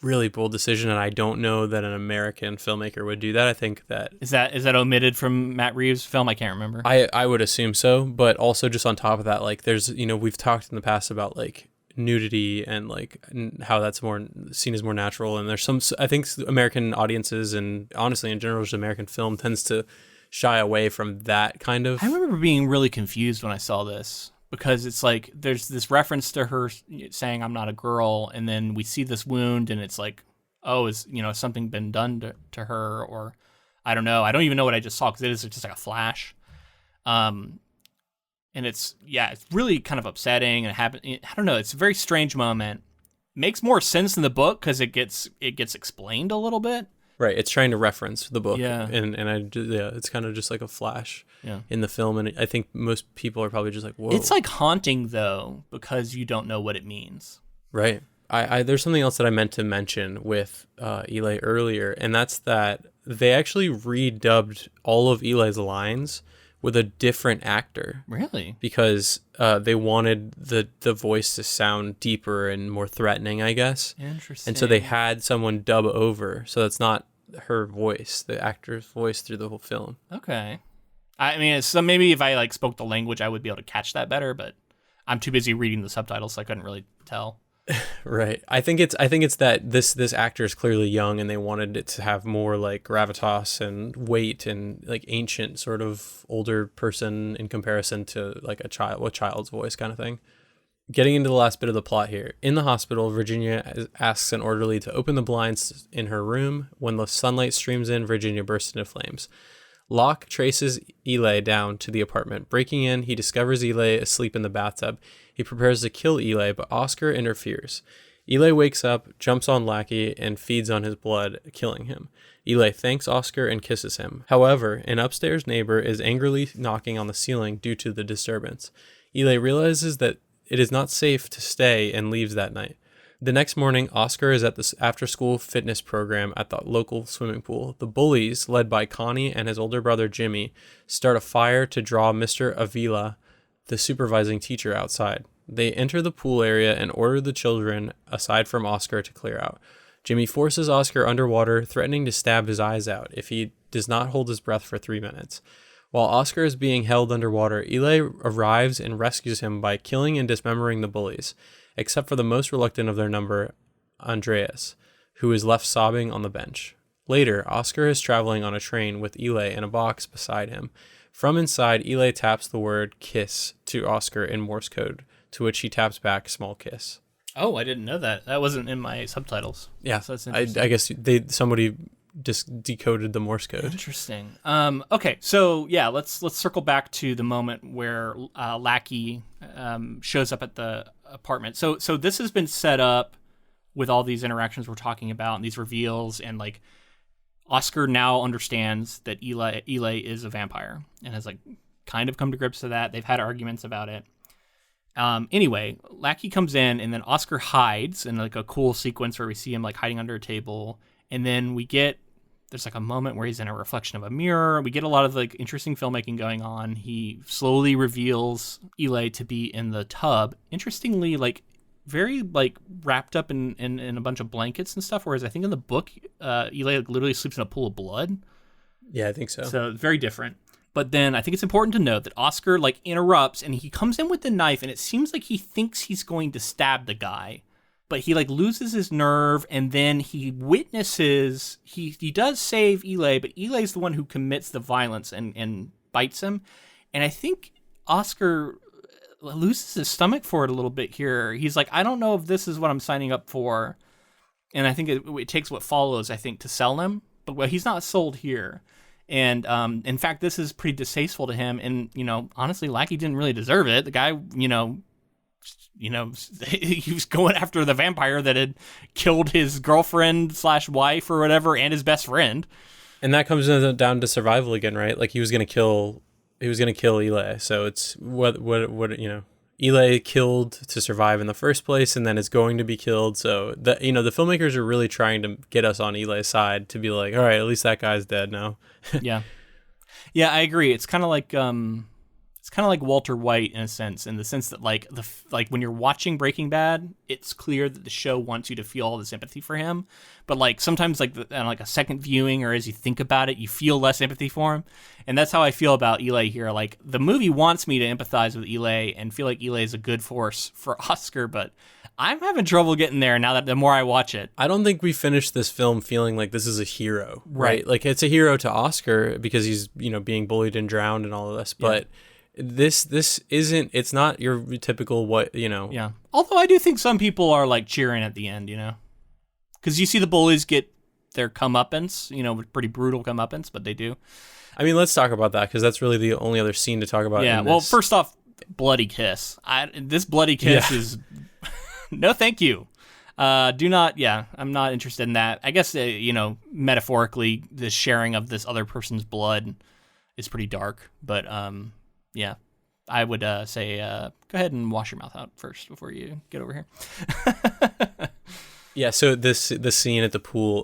really bold decision, and I don't know that an American filmmaker would do that. I think that... Is that omitted from Matt Reeves' film? I can't remember. I would assume so, but also just on top of that, like, there's, we've talked in the past about, like, nudity and, like, how that's more seen as more natural, and there's some... I think American audiences, and honestly, in general, just American film, tends to shy away from that kind of... I remember being really confused when I saw this, because it's like there's this reference to her saying I'm not a girl, and then we see this wound, and it's like, oh, is something been done to her, or I don't know. I don't even know what I just saw, because it is just like a flash. And it's really kind of upsetting, and it happened. I don't know. It's a very strange moment. Makes more sense in the book because it gets explained a little bit. Right, it's trying to reference the book, it's kind of just like a flash in the film, and I think most people are probably just like, whoa. It's like haunting, though, because you don't know what it means. Right. There's something else that I meant to mention with Eli earlier, and that's that they actually redubbed all of Eli's lines with a different actor. Really? Because they wanted the voice to sound deeper and more threatening, I guess. Interesting. And so they had someone dub over, so that's not her voice, the actor's voice through the whole film. Okay. I mean, so maybe if I like spoke the language, I would be able to catch that better, but I'm too busy reading the subtitles, so I couldn't really tell. Right. I think it's that this actor is clearly young, and they wanted it to have more like gravitas and weight and like ancient sort of older person in comparison to like a child's voice kind of thing. Getting into the last bit of the plot here. In the hospital, Virginia asks an orderly to open the blinds in her room. When the sunlight streams in, Virginia bursts into flames. Locke traces Eli down to the apartment. Breaking in, he discovers Eli asleep in the bathtub. He prepares to kill Eli, but Oscar interferes. Eli wakes up, jumps on Lackey, and feeds on his blood, killing him. Eli thanks Oscar and kisses him. However, an upstairs neighbor is angrily knocking on the ceiling due to the disturbance. Eli realizes that it is not safe to stay and leaves that night. The next morning, Oscar is at the after-school fitness program at the local swimming pool. The bullies, led by Connie and his older brother Jimmy, start a fire to draw Mr. Avila, the supervising teacher, outside. They enter the pool area and order the children, aside from Oscar, to clear out. Jimmy forces Oscar underwater, threatening to stab his eyes out if he does not hold his breath for 3 minutes. While Oscar is being held underwater, Eli arrives and rescues him by killing and dismembering the bullies, except for the most reluctant of their number, Andreas, who is left sobbing on the bench. Later, Oscar is traveling on a train with Eli in a box beside him. From inside, Eli taps the word kiss to Oscar in Morse code, to which he taps back small kiss. Oh, I didn't know that. That wasn't in my subtitles. Yeah, so that's interesting. I guess somebody just decoded the Morse code. Interesting. Okay, so yeah, let's circle back to the moment where Lackey shows up at the apartment. So this has been set up with all these interactions we're talking about and these reveals, and like Oscar now understands that Eli is a vampire and has like kind of come to grips with that. They've had arguments about it. Anyway, Lackey comes in, and then Oscar hides in like a cool sequence where we see him like hiding under a table, and then there's like a moment where he's in a reflection of a mirror. We get a lot of like interesting filmmaking going on. He slowly reveals Eli to be in the tub. Interestingly, like very like wrapped up in a bunch of blankets and stuff. Whereas I think in the book, Eli like, literally sleeps in a pool of blood. Yeah, I think so. So very different. But then I think it's important to note that Oscar like interrupts, and he comes in with the knife, and it seems like he thinks he's going to stab the guy. But he like loses his nerve, and then he witnesses, he does save Eli, but Eli's the one who commits the violence and bites him. And I think Oscar loses his stomach for it a little bit here. He's like, I don't know if this is what I'm signing up for. And I think it takes what follows, I think, to sell him. But he's not sold here. And in fact, this is pretty distasteful to him. And, honestly, Lackey didn't really deserve it. The guy, he was going after the vampire that had killed his girlfriend/wife or whatever, and his best friend. And that comes down to survival again, right? Like he was gonna kill Eli. So it's what Eli killed to survive in the first place, and then is going to be killed. So the filmmakers are really trying to get us on Eli's side to be like, all right, at least that guy's dead now. Yeah, I agree. It's kind of like Walter White in the sense that like when you're watching Breaking Bad, it's clear that the show wants you to feel all the sympathy for him, but like sometimes like a second viewing or as you think about it, you feel less empathy for him, and that's how I feel about Eli here. Like the movie wants me to empathize with Eli and feel like Eli is a good force for Oscar, but I'm having trouble getting there now that the more I watch it. I don't think we finished this film feeling like this is a hero, right? Like it's a hero to Oscar because he's being bullied and drowned and all of this, but. Yeah. This isn't, it's not your typical Yeah. Although I do think some people are like cheering at the end, because you see the bullies get their comeuppance, with pretty brutal comeuppance, but they do. I mean, let's talk about that because that's really the only other scene to talk about. Yeah. Well, first off, bloody kiss. This bloody kiss is no, thank you. Do not. Yeah, I'm not interested in that. I guess metaphorically, the sharing of this other person's blood is pretty dark, but yeah, I would say go ahead and wash your mouth out first before you get over here. Yeah, so the scene at the pool,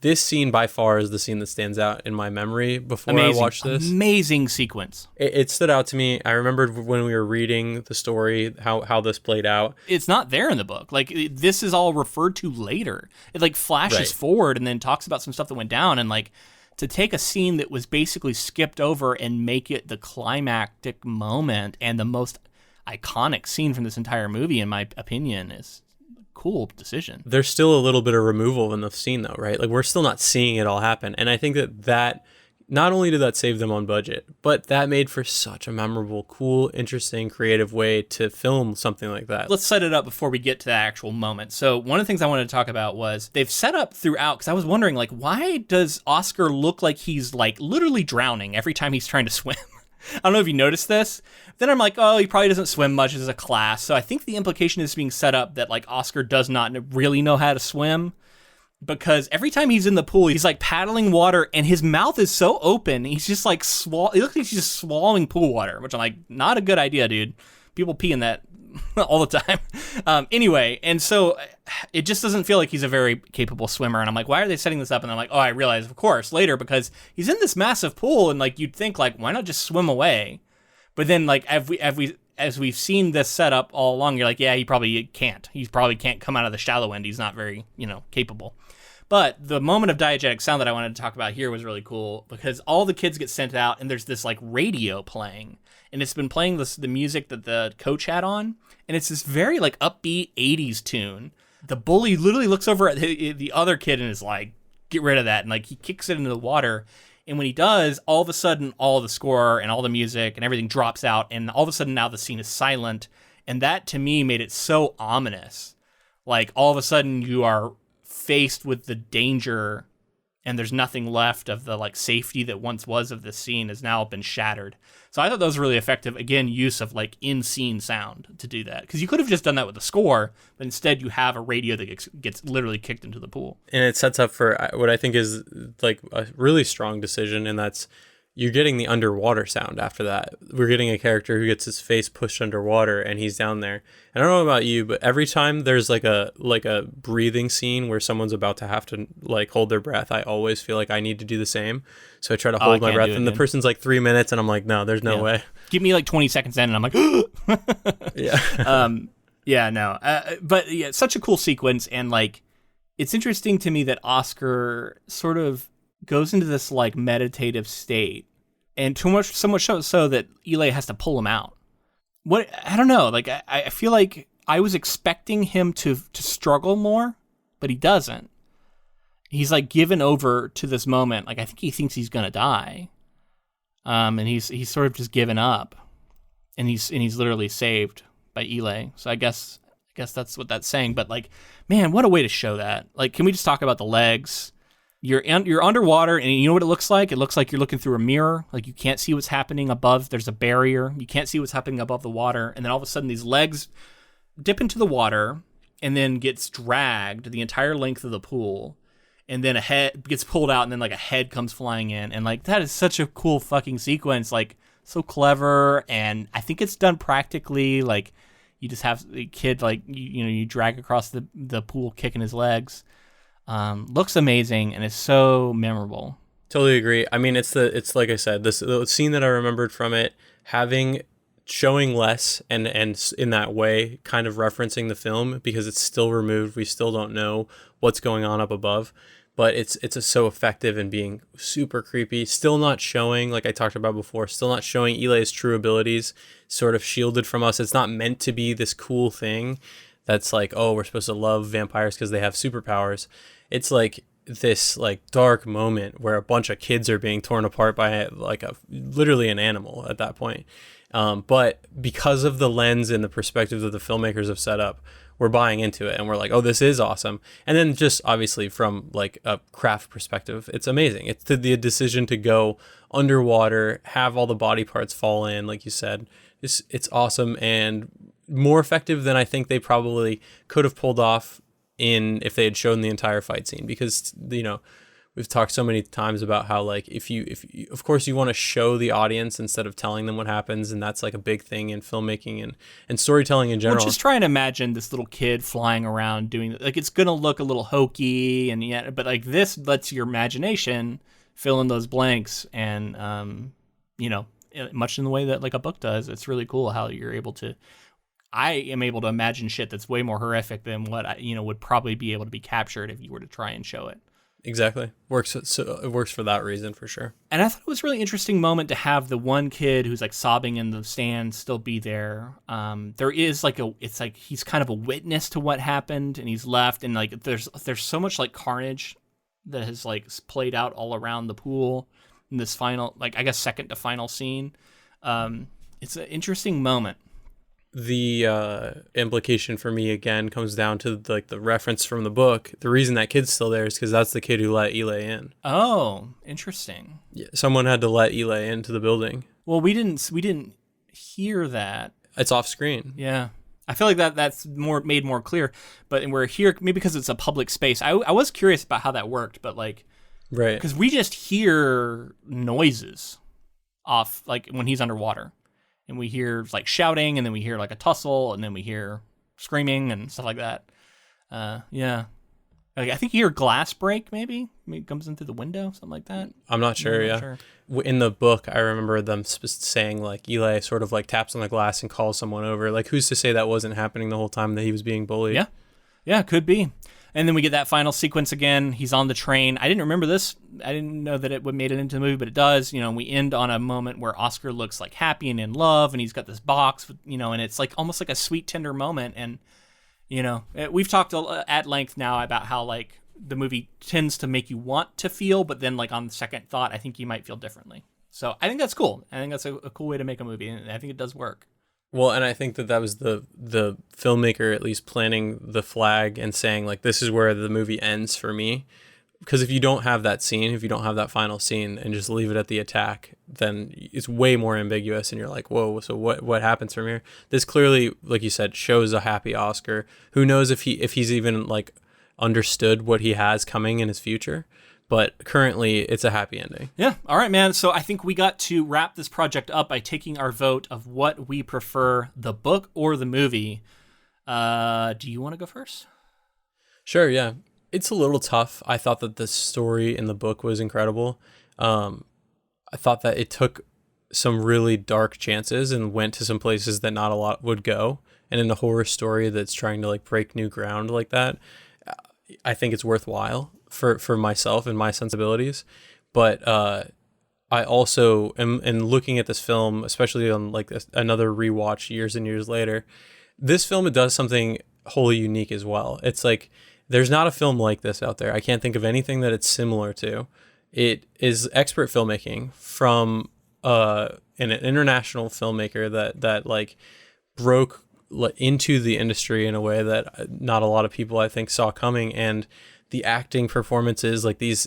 this scene by far is the scene that stands out in my memory before I watched this. Amazing sequence. It stood out to me. I remembered when we were reading the story how this played out. It's not there in the book. Like this is all referred to later. It like flashes forward and then talks about some stuff that went down, and like to take a scene that was basically skipped over and make it the climactic moment and the most iconic scene from this entire movie, in my opinion, is a cool decision. There's still a little bit of removal in the scene, though, right? Like, we're still not seeing it all happen. And I think that not only did that save them on budget, but that made for such a memorable, cool, interesting, creative way to film something like that. Let's set it up before we get to the actual moment. So one of the things I wanted to talk about was they've set up throughout, because I was wondering, like, why does Oscar look like he's, like, literally drowning every time he's trying to swim? I don't know if you noticed this. Then I'm like, oh, he probably doesn't swim much as a class. So I think the implication is being set up that, like, Oscar does not really know how to swim. Because every time he's in the pool, he's like paddling water, and his mouth is so open. He's just like it looks like he's just swallowing pool water, which I'm like, not a good idea, dude. People pee in that all the time. Anyway, and so it just doesn't feel like he's a very capable swimmer. And I'm like, why are they setting this up? And I'm like, oh, I realize, of course, later, because he's in this massive pool, and like you'd think, like, why not just swim away? But then, like, as we've seen this setup all along, you're like, yeah, he probably can't. He probably can't come out of the shallow end. He's not very, capable. But the moment of diegetic sound that I wanted to talk about here was really cool because all the kids get sent out and there's this like radio playing, and it's been playing the music that the coach had on, and it's this very like upbeat 80s tune. The bully literally looks over at the other kid and is like, get rid of that, and like he kicks it into the water. And when he does, all of a sudden all the score and all the music and everything drops out, and all of a sudden now the scene is silent, and that to me made it so ominous. Like all of a sudden you are faced with the danger, and there's nothing left of the like safety that once was of this scene has now been shattered. So I thought that was really effective, again, use of like in-scene sound to do that, because you could have just done that with the score, but instead you have a radio that gets literally kicked into the pool. And it sets up for what I think is like a really strong decision, and that's you're getting the underwater sound after that. We're getting a character who gets his face pushed underwater and he's down there. And I don't know about you, but every time there's like a breathing scene where someone's about to have to like hold their breath, I always feel like I need to do the same. So I try to hold my breath, and the person's like 3 minutes and I'm like, no, there's no way. Give me like 20 seconds in and I'm like, yeah. But yeah, such a cool sequence. And like, it's interesting to me that Oscar sort of goes into this like meditative state, and so much so that Eli has to pull him out. I don't know. Like I feel like I was expecting him to struggle more, but he doesn't. He's like given over to this moment. Like I think he thinks he's gonna die, and he's sort of just given up, and he's literally saved by Eli. So I guess that's what that's saying. But like, man, what a way to show that. Like, can we just talk about the legs? You're underwater, and you know what it looks like? It looks like you're looking through a mirror. Like you can't see what's happening above. There's a barrier. You can't see what's happening above the water. And then all of a sudden, these legs dip into the water, and then gets dragged the entire length of the pool. And then a head gets pulled out, and then like a head comes flying in. And like that is such a cool fucking sequence. Like so clever, and I think it's done practically. Like you just have the kid like you drag across the pool, kicking his legs. Looks amazing and is so memorable. Totally agree. I mean, it's like I said, the scene that I remembered from it, showing less and in that way, kind of referencing the film because it's still removed. We still don't know what's going on up above, but it's so effective in being super creepy. Still not showing, like I talked about before, still not showing Eli's true abilities, sort of shielded from us. It's not meant to be this cool thing that's like, oh, we're supposed to love vampires because they have superpowers. It's like this like dark moment where a bunch of kids are being torn apart by like literally an animal at that point. But because of the lens and the perspective that the filmmakers have set up, we're buying into it and we're like, oh, this is awesome. And then just obviously from like a craft perspective, it's amazing. It's the decision to go underwater, have all the body parts fall in, like you said. It's awesome and more effective than I think they probably could have pulled off if they had shown the entire fight scene, because we've talked so many times about how like if you of course you want to show the audience instead of telling them what happens, and that's like a big thing in filmmaking and storytelling in general. Well, just try and imagine this little kid flying around doing like, it's gonna look a little hokey and yet, but like this lets your imagination fill in those blanks, and much in the way that like a book does. It's really cool how I am able to imagine shit that's way more horrific than what would probably be able to be captured if you were to try and show it. Exactly. It works for that reason for sure. And I thought it was a really interesting moment to have the one kid who's like sobbing in the stand still be there. There is like it's like he's kind of a witness to what happened, and he's left, and like there's so much like carnage that has like played out all around the pool in this final, like I guess second to final scene. It's an interesting moment. The implication for me again comes down to like the reference from the book. The reason that kid's still there is because that's the kid who let Eli in. Oh, interesting. Yeah, someone had to let Eli into the building. Well, we didn't hear that. It's off screen. Yeah, I feel like that's made more clear. But we're here maybe because it's a public space. I was curious about how that worked, but like, right, because we just hear noises off like when he's underwater. And we hear like shouting, and then we hear like a tussle, and then we hear screaming and stuff like that. Yeah. Like, I think you hear glass break, maybe it comes in through the window, something like that. I'm not sure, yeah. Sure. In the book, I remember them saying like Eli sort of like taps on the glass and calls someone over. Like, who's to say that wasn't happening the whole time that he was being bullied? Yeah, could be. And then we get that final sequence again. He's on the train. I didn't remember this. I didn't know that it would made it into the movie, but it does. We end on a moment where Oscar looks like happy and in love, and he's got this box, and it's like almost like a sweet, tender moment. And, we've talked at length now about how like the movie tends to make you want to feel, but then like on second thought, I think you might feel differently. So I think that's cool. I think that's a cool way to make a movie, and I think it does work. Well, and I think that was the filmmaker at least planting the flag and saying like, this is where the movie ends for me. Because if you don't have that scene, if you don't have that final scene and just leave it at the attack, then it's way more ambiguous and you're like, whoa, so what happens from here? This clearly, like you said, shows a happy Oscar. Who knows if he's even like understood what he has coming in his future. But currently, it's a happy ending. Yeah. All right, man. So I think we got to wrap this project up by taking our vote of what we prefer, the book or the movie. Do you want to go first? Sure, yeah. It's a little tough. I thought that the story in the book was incredible. I thought that it took some really dark chances and went to some places that not a lot would go. And in a horror story that's trying to like break new ground like that, I think it's worthwhile for myself and my sensibilities. But I also am looking at this film, especially on like another rewatch years and years later. This film, it does something wholly unique as well. It's like there's not a film like this out there. I can't think of anything that it's similar to. It is expert filmmaking from an international filmmaker that like broke into the industry in a way that not a lot of people I think saw coming. And the acting performances, like these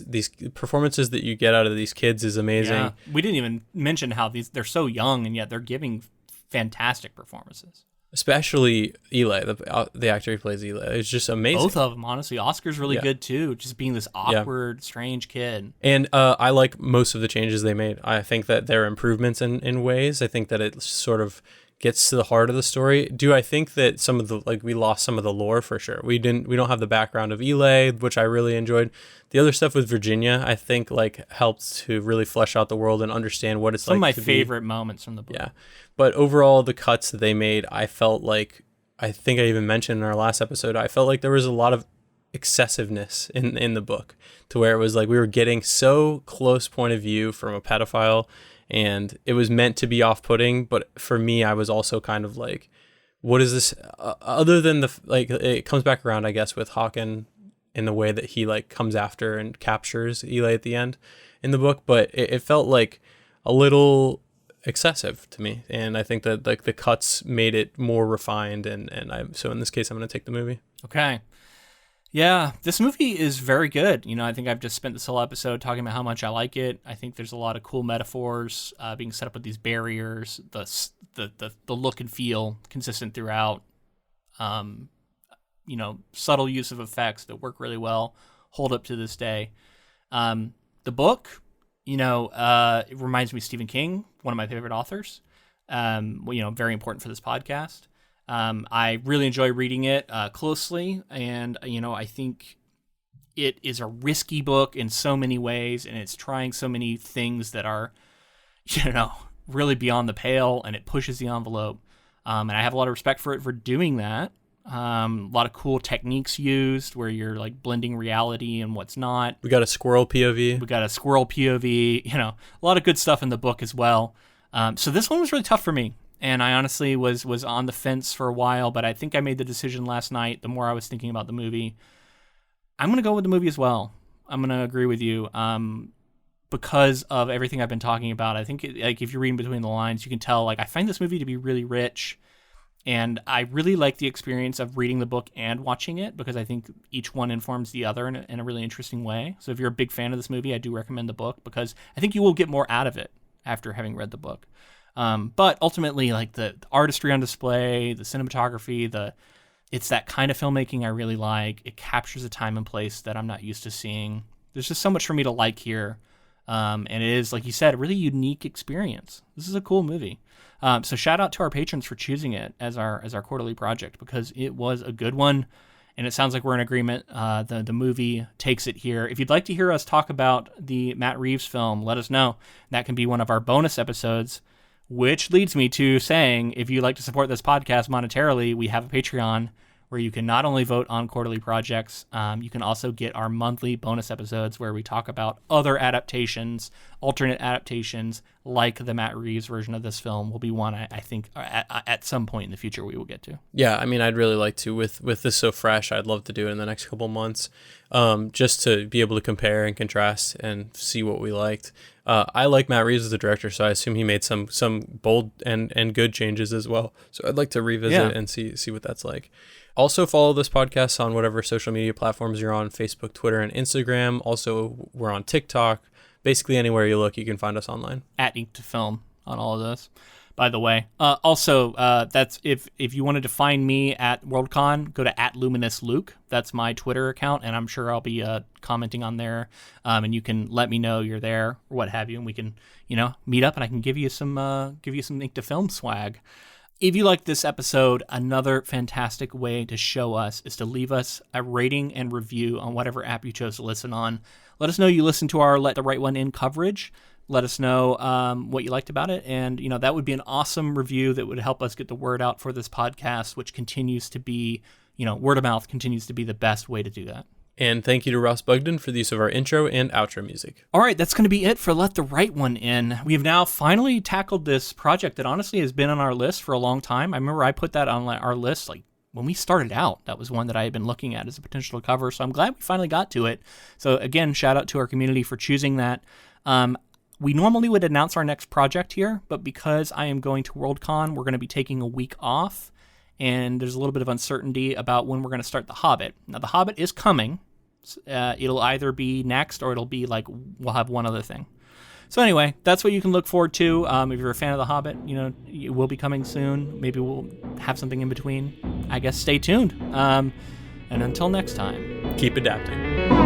performances that you get out of these kids is amazing. Yeah. We didn't even mention how they're so young and yet they're giving fantastic performances. Especially Eli, the actor who plays Eli. It's just amazing. Both of them, honestly. Oscar's really good too, just being this awkward, strange kid. And I like most of the changes they made. I think that they're improvements in ways. I think that it sort of gets to the heart of the story. Do I think that some of the we lost some of the lore? For sure. We don't have the background of Eli, which I really enjoyed. The other stuff with Virginia, I think helped to really flesh out the world and understand what it's some of my favorite moments from the book. Yeah. But overall, the cuts that they made, I felt like, I think I even mentioned in our last episode, I felt like there was a lot of excessiveness in the book to where it was like we were getting so close point of view from a pedophile and it was meant to be off-putting. But for me, I was also kind of like, what is this? Other than it comes back around, I guess, with Hawken in the way that he comes after and captures Eli at the end in the book. But it felt like a little excessive to me, and I think that the cuts made it more refined, so in this case I'm going to take the movie. Okay. Yeah, this movie is very good. I think I've just spent this whole episode talking about how much I like it. I think there's a lot of cool metaphors being set up with these barriers, the look and feel consistent throughout, subtle use of effects that work really well, hold up to this day. The book, it reminds me of Stephen King, one of my favorite authors. Very important for this podcast. I really enjoy reading it closely, and I think it is a risky book in so many ways, and it's trying so many things that are, really beyond the pale, and it pushes the envelope. And I have a lot of respect for it for doing that. A lot of cool techniques used where you're blending reality and what's not. We got a squirrel POV. A lot of good stuff in the book as well. So this one was really tough for me. And I honestly was on the fence for a while, but I think I made the decision last night, the more I was thinking about the movie. I'm going to go with the movie as well. I'm going to agree with you. Because of everything I've been talking about, I think if you're reading between the lines, you can tell I find this movie to be really rich. And I really like the experience of reading the book and watching it because I think each one informs the other in a really interesting way. So if you're a big fan of this movie, I do recommend the book because I think you will get more out of it after having read the book. But ultimately, the artistry on display, the cinematography, it's that kind of filmmaking I really like. It captures a time and place that I'm not used to seeing. There's just so much for me to like here. And it is, like you said, a really unique experience. This is a cool movie. So shout out to our patrons for choosing it as our quarterly project because it was a good one. And it sounds like we're in agreement. The movie takes it here. If you'd like to hear us talk about the Matt Reeves film, let us know. That can be one of our bonus episodes. Which leads me to saying, if you'd like to support this podcast monetarily, we have a Patreon where you can not only vote on quarterly projects, you can also get our monthly bonus episodes where we talk about other adaptations, alternate adaptations, like the Matt Reeves version of this film will be one I think at some point in the future we will get to. Yeah, I mean, I'd really like to. With this so fresh, I'd love to do it in the next couple months, just to be able to compare and contrast and see what we liked. I like Matt Reeves as a director, so I assume he made some bold and good changes as well. So I'd like to revisit and see what that's like. Also, follow this podcast on whatever social media platforms you're on, Facebook, Twitter, and Instagram. Also, we're on TikTok. Basically, anywhere you look, you can find us online. At Ink to Film on all of those, by the way. Also, that's if you wanted to find me at Worldcon, go to @LuminousLuke. That's my Twitter account, and I'm sure I'll be commenting on there. And you can let me know you're there or what have you, and we can, meet up, and I can give you some Ink to Film swag. If you like this episode, another fantastic way to show us is to leave us a rating and review on whatever app you chose to listen on. Let us know you listened to our Let the Right One In coverage. Let us know what you liked about it. And, that would be an awesome review that would help us get the word out for this podcast, which continues to be, word of mouth continues to be the best way to do that. And thank you to Ross Bugden for the use of our intro and outro music. All right, that's going to be it for Let the Right One In. We have now finally tackled this project that honestly has been on our list for a long time. I remember I put that on our list when we started out. That was one that I had been looking at as a potential cover, so I'm glad we finally got to it. So again, shout out to our community for choosing that. We normally would announce our next project here, but because I am going to Worldcon, we're going to be taking a week off, and there's a little bit of uncertainty about when we're going to start The Hobbit. Now, The Hobbit is coming. It'll either be next or it'll be we'll have one other thing. So anyway, that's what you can look forward to. If you're a fan of The Hobbit, it will be coming soon. Maybe we'll have something in between. I guess stay tuned. And until next time, keep adapting.